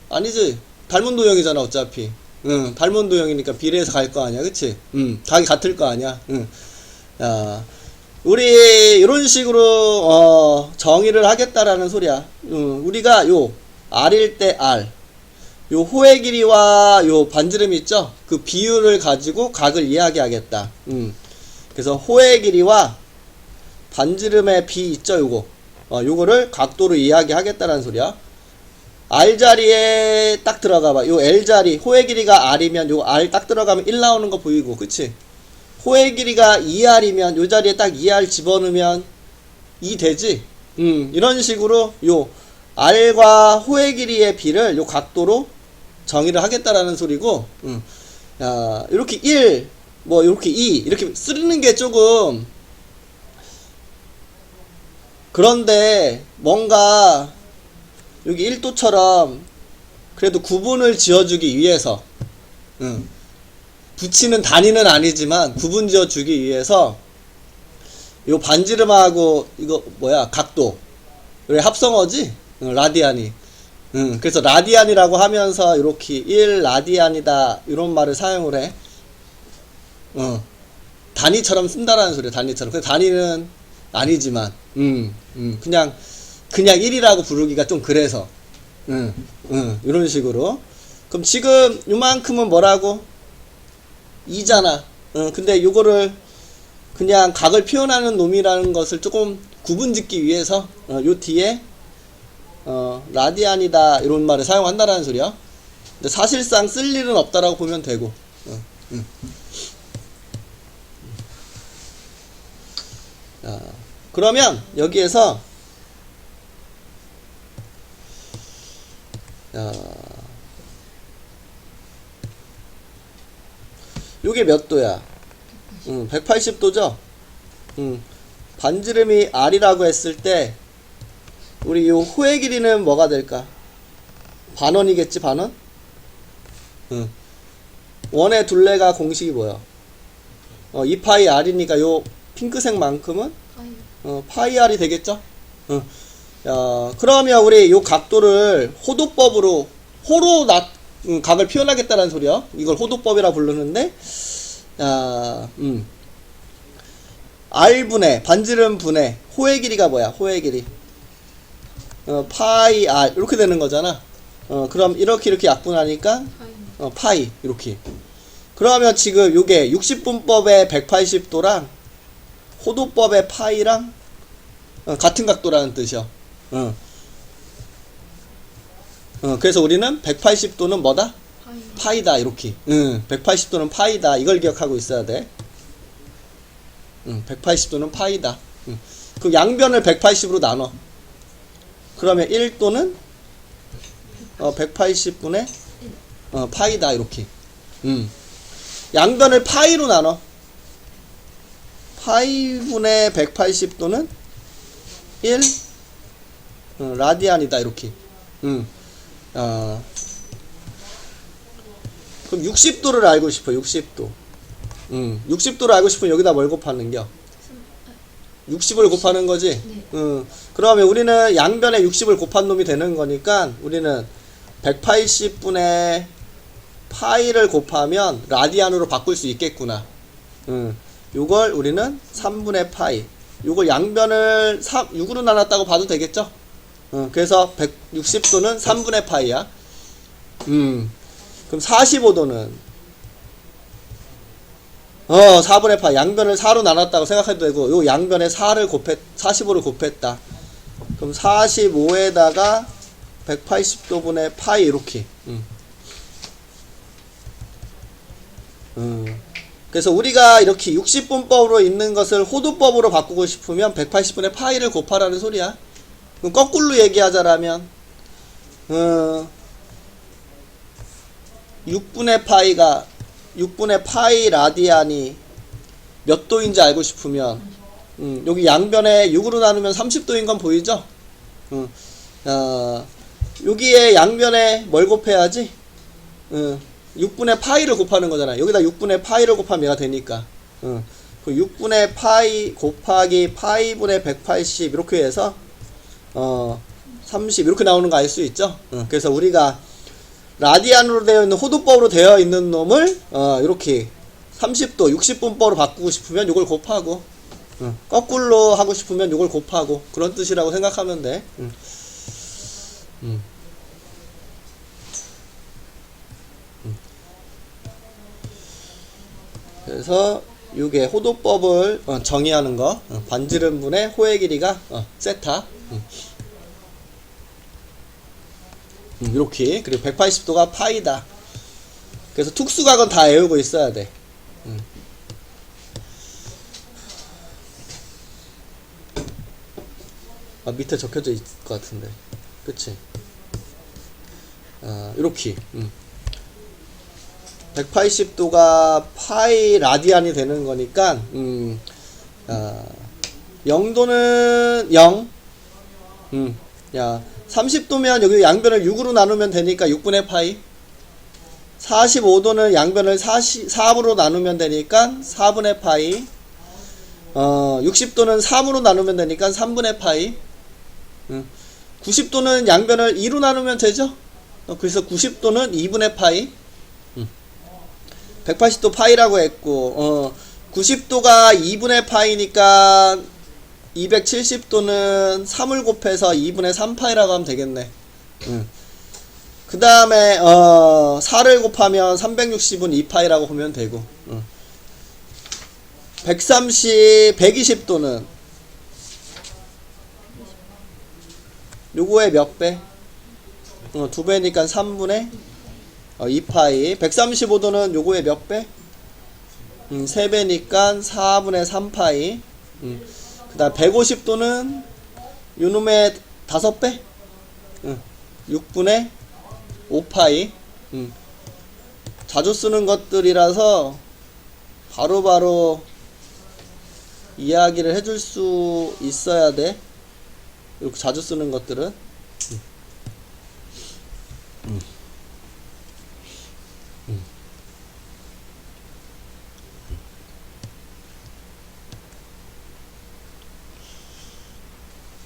아니지. 닮은 도형이잖아 어차피. 닮은 도형이니까 비례해서 갈 거 아니야 그치? 각이 같을 거 아니야. 야, 우리 이런 식으로 정의를 하겠다라는 소리야. 우리가 요 R일 때 R 요 호의 길이와 요 반지름 있죠? 그 비율을 가지고 각을 이야기하겠다. 그래서 호의 길이와 반지름의 비 있죠 요거 요거를 각도로 이야기하겠다는 소리야. R 자리에 딱 들어가봐. 요 L 자리 호의 길이가 R이면 요 R 딱 들어가면 1 나오는 거 보이고 그치? 호의 길이가 2R이면 요 자리에 딱 2R 집어넣으면 2 되지? 이런 식으로 요 R과 호의 길이의 비를 요 각도로 정의를 하겠다라는 소리고 이렇게 1 뭐 이렇게 2 이렇게 쓰는 게 조금 그런데 뭔가 여기 1도처럼 그래도 구분을 지어주기 위해서 붙이는 단위는 아니지만 구분 지어주기 위해서 요 반지름하고 이거 뭐야 각도 그래 합성어지 라디안이 그래서 라디안이라고 하면서 이렇게 1 라디안이다 이런 말을 사용을 해. 단위처럼 쓴다라는 소리야. 단위처럼. 그 단위는 아니지만 그냥 1이라고 부르기가 좀 그래서 이런 식으로. 그럼 지금 요만큼은 뭐라고? 2잖아. 근데 요거를 그냥 각을 표현하는 놈이라는 것을 조금 구분 짓기 위해서 요 뒤에 라디안이다 이런 말을 사용한다라는 소리야. 근데 사실상 쓸 일은 없다라고 보면 되고. 자, 그러면 여기에서 요게 몇 도야? 180도죠? 반지름이 R이라고 했을 때 우리 요 호의 길이는 뭐가 될까? 반원이겠지 반원? 원의 둘레가 공식이 뭐야? 2파이 R이니까 요 핑크색만큼은 파이 R이 되겠죠? 그러면 우리 요 각도를 호도법으로 호로 각을 표현하겠다는 소리야. 이걸 호도법이라 부르는데 R분의 반지름 분의 호의 길이가 뭐야? 호의 길이 파이 R 이렇게 되는 거잖아. 그럼 이렇게 약분하니까 파이 이렇게. 그러면 지금 요게 60분법의 180도랑 호도법의 파이랑 같은 각도라는 뜻이야. 그래서 우리는 180도는 뭐다? 파이다 이렇게. 180도는 파이다 이걸 기억하고 있어야 돼. 180도는 파이다. 그 양변을 180으로 나눠. 그러면 1도는 180분의 파이다 이렇게. 양변을 파이로 나눠. 파이분의 180도는 1 라디안이다 이렇게. 그럼 60도를 알고 싶어. 60도. 60도를 알고 싶으면 여기다 뭘 곱하는겨? 60을 곱하는 거지? 네. 그러면 우리는 양변에 60을 곱한 놈이 되는 거니까 우리는 180분의 파이를 곱하면 라디안으로 바꿀 수 있겠구나. 요걸 우리는 3분의 파이. 요걸 양변을 6으로 나눴다고 봐도 되겠죠? 그래서 160도는 3분의 파이야. 그럼 45도는 4분의 파이. 양변을 4로 나눴다고 생각해도 되고, 요 양변에 45를 곱했다. 그럼 45에다가 180도분의 파이, 이렇게. 그래서 우리가 이렇게 60분법으로 있는 것을 호도법으로 바꾸고 싶으면 180분의 파이를 곱하라는 소리야. 그럼 거꾸로 얘기하자라면, 6분의 파이 라디안이 몇 도인지 알고 싶으면, 여기 양변에 6으로 나누면 30도인 건 보이죠? 여기에 양변에 뭘 곱해야지? 6분의 파이를 곱하는 거잖아. 여기다 6분의 파이를 곱하면 얘가 되니까. 그 6분의 파이 곱하기 파이분의 180 이렇게 해서 30 이렇게 나오는 거 알 수 있죠? 그래서 우리가 라디안으로 되어 있는 호도법으로 되어 있는 놈을 이렇게 30도 60분법으로 바꾸고 싶으면 이걸 곱하고 거꾸로 하고 싶으면 이걸 곱하고 그런 뜻이라고 생각하면 돼. 그래서 이게 호도법을 정의하는 거, 반지름분의 호의 길이가 세타. 이렇게. 그리고 180도가 파이다. 그래서 특수각은 다 외우고 있어야 돼. 밑에 적혀져 있을 것 같은데. 그치? 이렇게. 180도가 파이 라디안이 되는 거니까 0도는 0. 30도면 여기 양변을 6으로 나누면 되니까 6분의 파이. 45도는 양변을 4으로 나누면 되니까 4분의 파이. 60도는 3으로 나누면 되니까 3분의 파이. 90도는 양변을 2로 나누면 되죠? 그래서 90도는 2분의 파이. 180도 파이라고 했고 90도가 2분의 파이니까 270도는 3을 곱해서 2분의 3파이라고 하면 되겠네. 그 다음에 4를 곱하면 360은 2파이라고 보면 되고 120도는 요거의 몇 배? 2배니까 3분의 2파이. 135도는 요거의 몇 배? 3배니까 4분의 3파이. 그 다음 150도는 요놈의 5배? 6분의 5파이. 자주 쓰는 것들이라서 바로바로 이야기를 해줄 수 있어야 돼. 이렇게 자주 쓰는 것들은.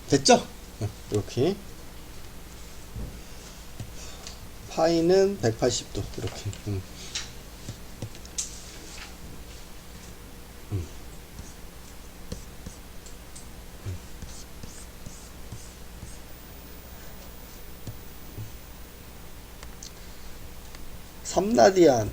됐죠? 이렇게 파이는 180도 이렇게. 3라디안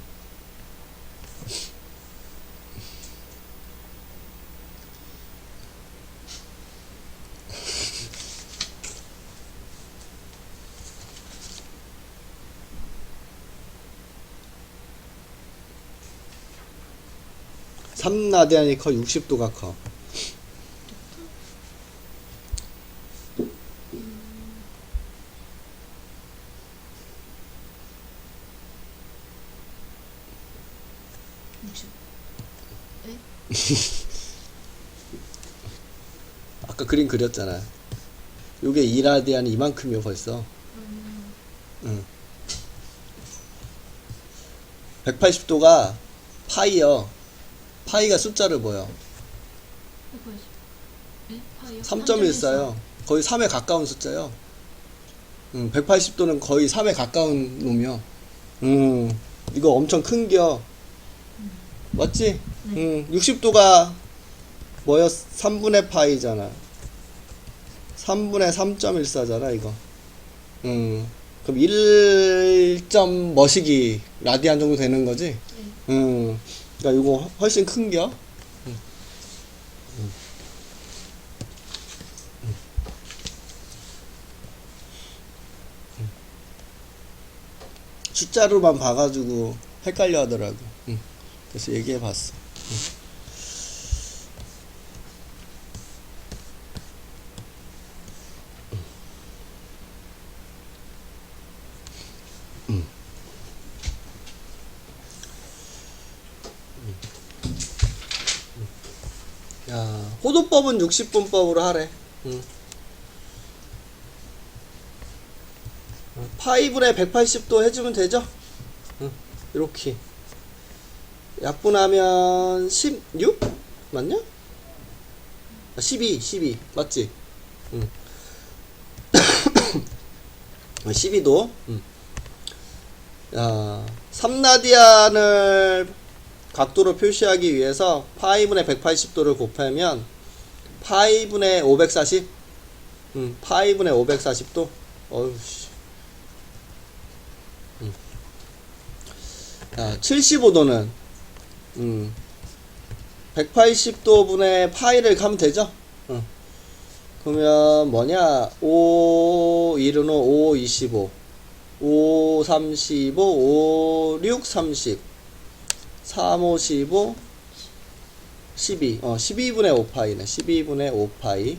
삼라디안이 커? 60도가 커? 아까 그림 그렸잖아. 요게 2라디안이 이만큼이요 벌써. 응. 180도가 파이요. 파이가 숫자를 뭐요? 180. 네? 파이요? 3.14요. 거의 3에 가까운 숫자요. 180도는 거의 3에 가까운 놈이요. 이거 엄청 큰겨. 맞지? 네. 60도가 뭐요? 3분의 파이잖아. 3분의 3.14잖아, 이거. 그럼 1점 머시기 라디안 정도 되는 거지? 네. 그러니까 이거 훨씬 큰겨. 숫자로만 봐가지고 헷갈려 하더라고. 그래서 얘기해 봤어. 야, 호도법은 60분법으로 하래. 파이분의 180도 해주면 되죠? 이렇게. 약분하면 16? 맞냐? 12 맞지? 12도. 야, 3라디안을 각도로 표시하기 위해서 파이분의 180도를 곱하면 파이분의 540? 파이분의 540도? 어휴씨. 75도는 180도 분의 파이를 가면 되죠? 그러면 뭐냐? 5 1은 5 25 5 35 5 6 30 3 5 15 12 12분의 5파이네. 12분의 5파이.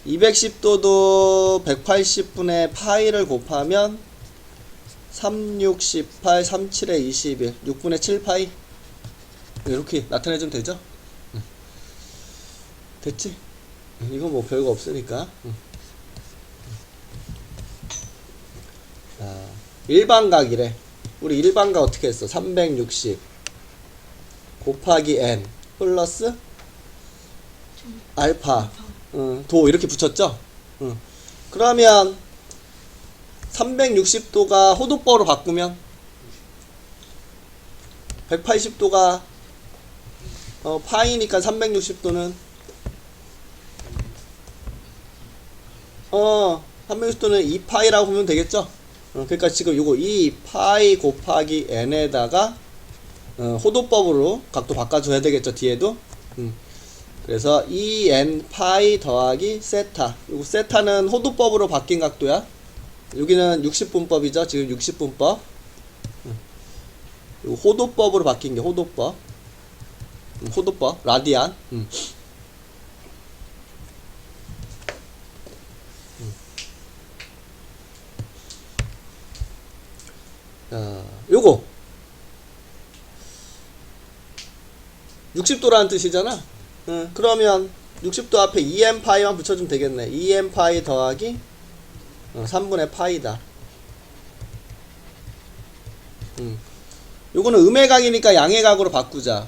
210도도 180분의 파이를 곱하면 3, 6, 18, 3, 7에 21 6분의 7파이 이렇게 나타내주면 되죠? 됐지? 이건 뭐 별거 없으니까. 자, 일반각이래. 우리 일반각 어떻게 했어? 360 곱하기 n 플러스 알파 도 이렇게 붙였죠? 그러면 360도가 호도법으로 바꾸면 180도가 파이니까 360도는 360도는 2파이라고 보면 되겠죠? 그러니까 지금 요거 2파이 곱하기 n에다가 호도법으로 각도 바꿔줘야 되겠죠? 뒤에도. 그래서 2n 파이 더하기 세타. 요거 세타는 호도법으로 바뀐 각도야. 여기는 60분법이죠. 지금 60분법. 요거 호도법으로 바뀐 게 호도법. 호도법 라디안. 자, 요거 60도라는 뜻이잖아. 그러면 60도 앞에 2n 파이만 붙여주면 되겠네. 2n 파이 더하기 3분의 파이다. 요거는 음의 각이니까 양의 각으로 바꾸자.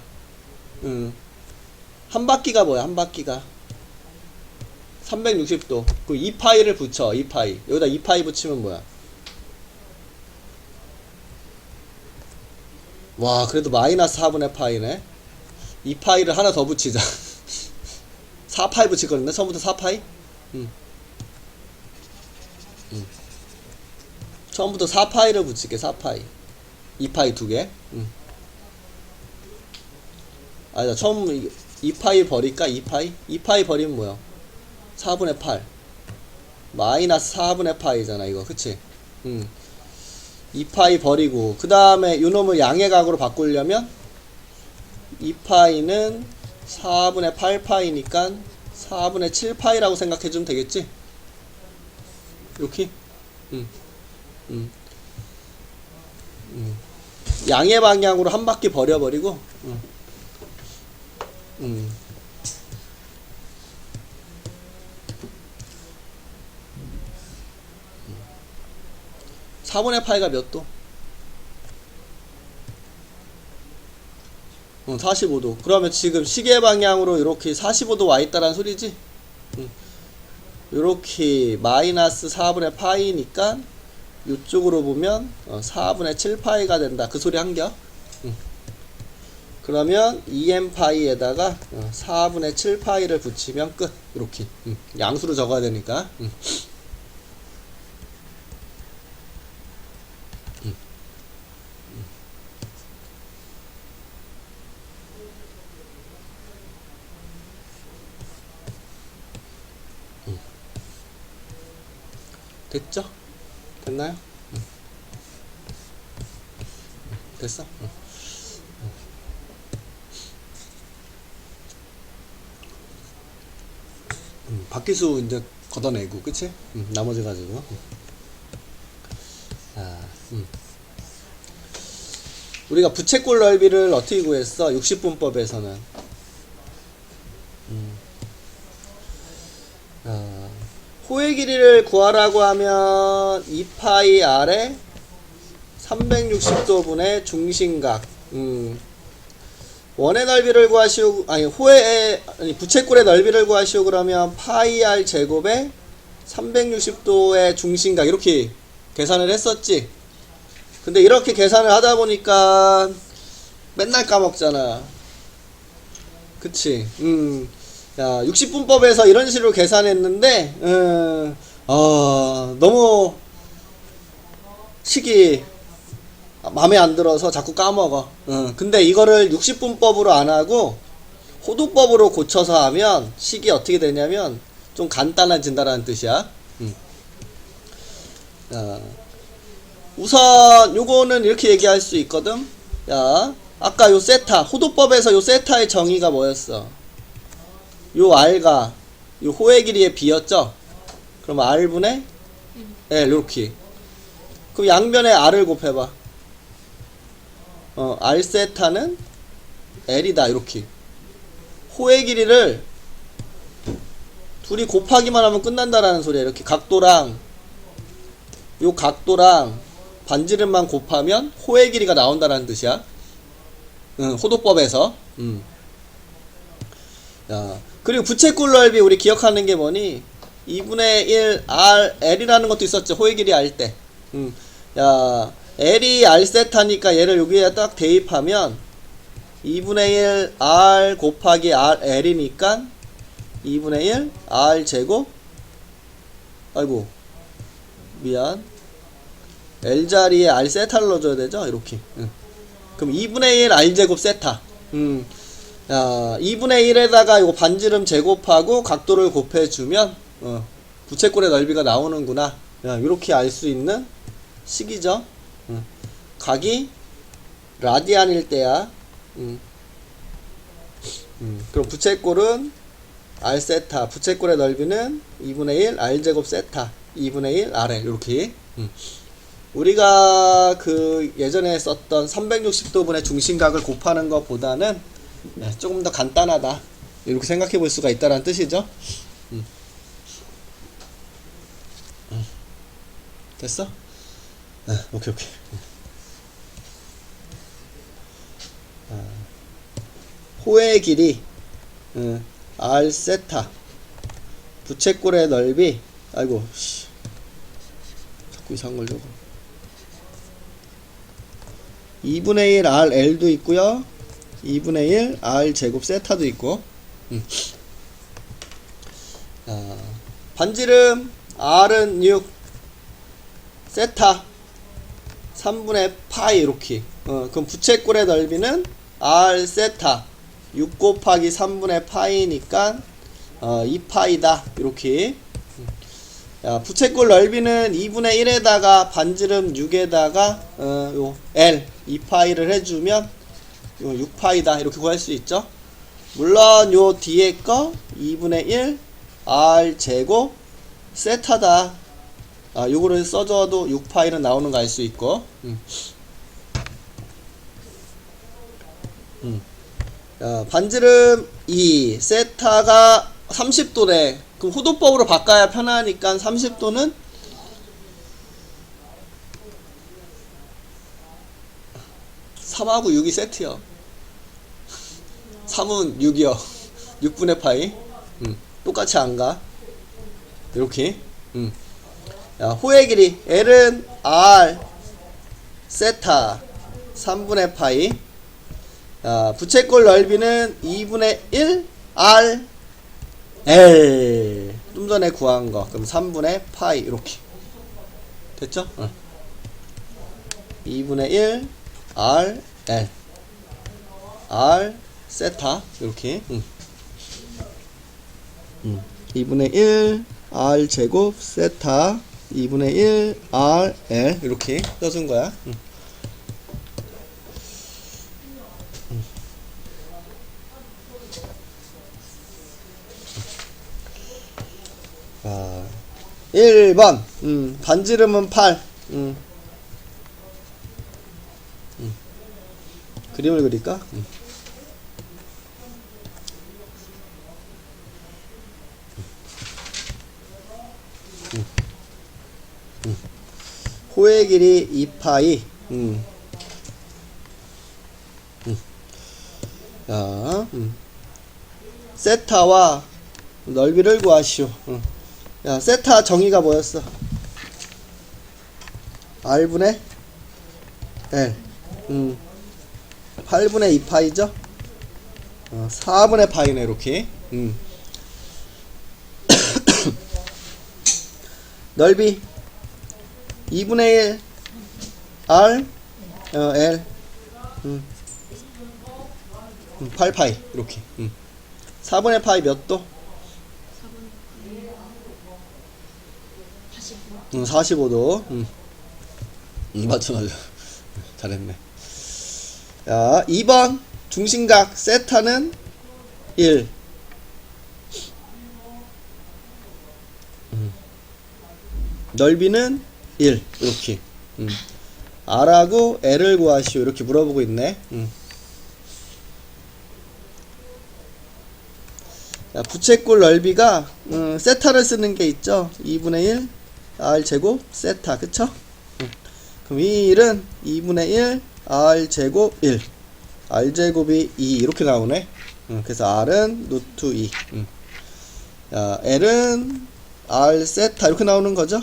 한 바퀴가 뭐야? 한 바퀴가 360도. 그 2파이를 붙여. 2파이. 여기다 2파이 붙이면 뭐야? 와, 그래도 마이너스 4분의 파이네. 2파이를 하나 더 붙이자. 4파이 붙일 거였네. 처음부터 4파이? 처음부터 4파이를 붙일게. 4파이. 2파이 두 개. 아니다. 처음 2파이 버릴까? 2파이? 2파이 버리면 뭐야? 4분의 8. 마이너스 4분의 파이잖아, 이거. 그치? 2파이 버리고, 그 다음에 요놈을 양의 각으로 바꾸려면 2파이는 4분의 8파이니까 4분의 7파이라고 생각해주면 되겠지? 이렇게? 양의 방향으로 한 바퀴 버려버리고 4분의 파이가 몇 도? 45도. 그러면 지금 시계 방향으로 이렇게 45도 와 있다란 소리지? 이렇게 마이너스 4분의 파이니까 이쪽으로 보면 4분의 7파이가 된다. 그 소리 한겨? 그러면 2n파이에다가 4분의 7파이를 붙이면 끝. 이렇게 양수로 적어야 되니까. 됐죠? 됐나요? 됐어? 바퀴수 이제 걷어내고, 그치? 나머지 가지고. 자, 우리가 부채꼴 넓이를 어떻게 구했어? 60분법에서는. 호의 길이를 구하라고 하면 2파이 r에 360도분의 중심각. 원의 넓이를 구하시오. 부채꼴의 넓이를 구하시오. 그러면 파이 r 제곱에 360도의 중심각. 이렇게 계산을 했었지. 근데 이렇게 계산을 하다 보니까 맨날 까먹잖아. 그치? 야, 60분법에서 이런 식으로 계산했는데, 너무 식이 마음에 안 들어서 자꾸 까먹어. 근데 이거를 60분법으로 안 하고 호두법으로 고쳐서 하면 식이 어떻게 되냐면 좀 간단해진다라는 뜻이야. 우선 요거는 이렇게 얘기할 수 있거든. 야, 아까 요 세타, 호두법에서 요 세타의 정의가 뭐였어? 요 r가 요 호의 길이의 b였죠? 그럼 r분의 l 이렇게. 그럼 양변에 r을 곱해봐. r 세타는 l이다 이렇게. 호의 길이를 둘이 곱하기만 하면 끝난다라는 소리야. 이렇게 각도랑 요 각도랑 반지름만 곱하면 호의 길이가 나온다라는 뜻이야. 호도법에서. 야, 그리고 부채꼴 넓이 우리 기억하는 게 뭐니? 2분의 1 RL이라는 것도 있었죠. 호의 길이 알 때. 야, L이 R 세타니까 얘를 여기에 딱 대입하면 2분의 1 R 곱하기 RL이니까 2분의 1 R 제곱. 아이고, 미안. L 자리에 R 세타를 넣어줘야 되죠? 이렇게. 그럼 2분의 1 R 제곱 세타. 야, 2분의 1에다가 이거 반지름 제곱하고 각도를 곱해주면 부채꼴의 넓이가 나오는구나. 야, 이렇게 알 수 있는 식이죠. 각이 라디안일 때야. 그럼 부채꼴은 R 세타, 부채꼴의 넓이는 2분의 1 R 제곱 세타, 2분의 1 RL 이렇게. 우리가 그 예전에 썼던 360도분의 중심각을 곱하는 것보다는 조금 더 간단하다 이렇게 생각해 볼 수가 있다라는 뜻이죠. 됐어? 오케이. 호의 길이 R 세타, 부채꼴의 넓이. 아이고 씨, 자꾸 이상한 걸 적어. 2분의 1 RL도 있고요, 2분의 1 R 제곱 세타도 있고. 반지름 R은 6, 세타 3분의 파이 이렇게. 그럼 부채꼴의 넓이는 R 세타 6 곱하기 3분의 파이니까 2파이다 이렇게. 야, 부채꼴 넓이는 2분의 1에다가 반지름 6에다가 요 L 2파이를 해주면 요 6파이다 이렇게 구할 수 있죠. 물론 요 뒤에 거 2분의 1 R 제곱 세타다. 요거를 써줘도 6파이는 나오는 거 알 수 있고. 반지름 2 세타가 30도래. 그럼 호도법으로 바꿔야 편하니까 30도는 3하고 6이 세트야. 3은 6이요. 6분의 파이. 똑같이 안 가. 이렇게. 야, 호의 길이 L은 R 세타 3분의 파이. 야, 부채꼴 넓이는 2분의 1 R L. 좀 전에 구한 거. 그럼 3분의 파이 이렇게. 됐죠? 2분의 1 R L R 세타 이렇게. 2분의 1 R 제곱 세타 2분의 1 R L 이렇게 써준 거야. 자, 1번 반지름은 8. 그림을 그릴까? 호의 길이 2파이. 자, 세타와 넓이를 구하시오. 야, 세타 정의가 뭐였어? R분의 L. 8분의 2파이죠? 4분의 파이네, 이렇게. 넓이 2분의 1 R L 8파이 이렇게. 4분의 파이 몇 도? 45도. 맞죠. 잘했네. 자, 2번 중심각 세타는 1. 넓이는 1 이렇게. R하고 L을 구하시오 이렇게 물어보고 있네. 자, 부채꼴 넓이가 세타를 쓰는 게 있죠. 2분의 1 R 제곱 세타 그쵸? 그럼 이 1은 2분의 1 R 제곱 1 R 제곱이 2 이렇게 나오네. 그래서 R은 루트 2. 자, L은 R 세타 이렇게 나오는 거죠.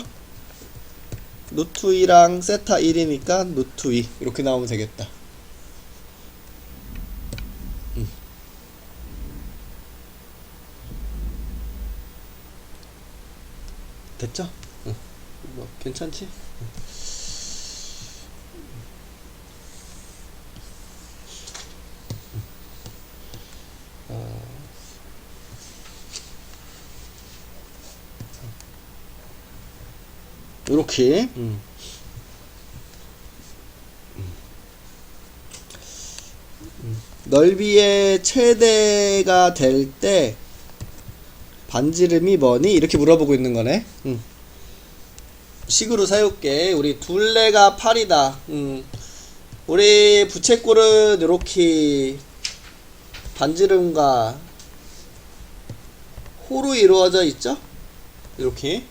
루트 2랑 세타 1이니까 루트 2 이렇게 나오면 되겠다. 됐죠? 뭐 괜찮지? 요렇게. 넓이의 최대가 될 때 반지름이 뭐니? 이렇게 물어보고 있는 거네. 식으로 세울게. 우리 둘레가 8이다. 우리 부채꼴은 이렇게 반지름과 호로 이루어져 있죠? 이렇게.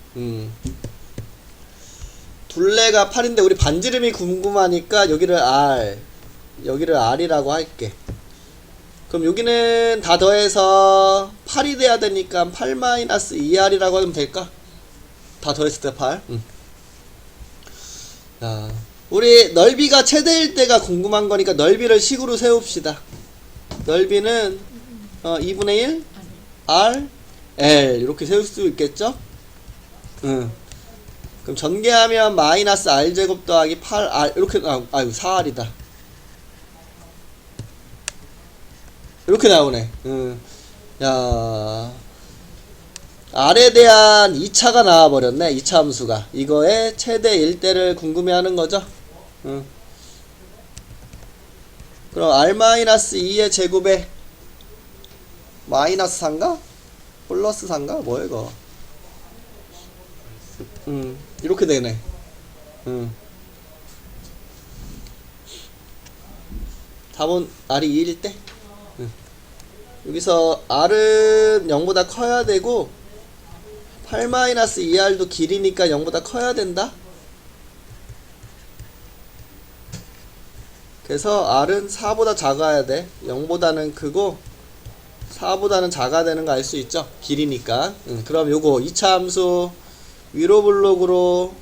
둘레가 8인데 우리 반지름이 궁금하니까 여기를 R, 여기를 R이라고 할게. 그럼 여기는 다 더해서 8이 돼야 되니까 8-2R이라고 하면 될까? 다 더했을 때 8. 자, 우리 넓이가 최대일 때가 궁금한 거니까 넓이를 식으로 세웁시다. 넓이는 2분의 1 R L 이렇게 세울 수 있겠죠? 그럼 전개하면 마이너스 R제곱 더하기 8R 이렇게 아유 4R이다 이렇게 나오네. 야, R에 대한 2차가 나와버렸네. 2차 함수가 이거의 최대 1대를 궁금해하는 거죠. 그럼 R-2의 제곱에 마이너스 3가? 플러스 3가? 뭐야 이거? 이렇게 되네. 답은 R이 2일 때? 여기서 R은 0보다 커야 되고 8-2R도 길이니까 0보다 커야 된다. 그래서 R은 4보다 작아야 돼. 0보다는 크고 4보다는 작아야 되는 거 알 수 있죠? 길이니까. 그럼 요거 2차 함수 위로 블록으로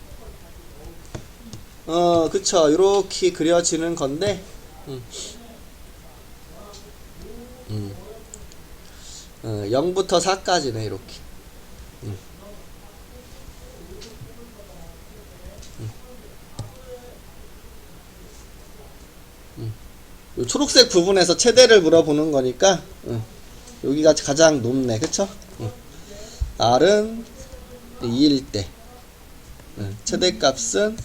그쵸. 요렇게 그려지는 건데 0부터 4까지네 이렇게. 요 초록색 부분에서 최대를 물어보는 거니까 여기가 가장 높네. 그쵸? R은 2일 때 최대값은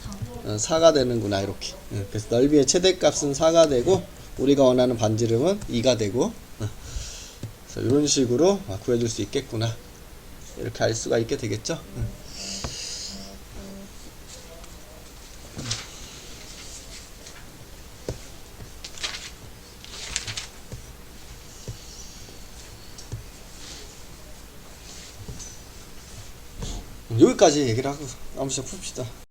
4가 되는구나 이렇게. 그래서 넓이의 최대값은 4가 되고 우리가 원하는 반지름은 2가 되고 그래서 이런 식으로 구해줄 수 있겠구나 이렇게 알 수가 있게 되겠죠. 여기까지 얘기를 하고 한번 씩 풉시다.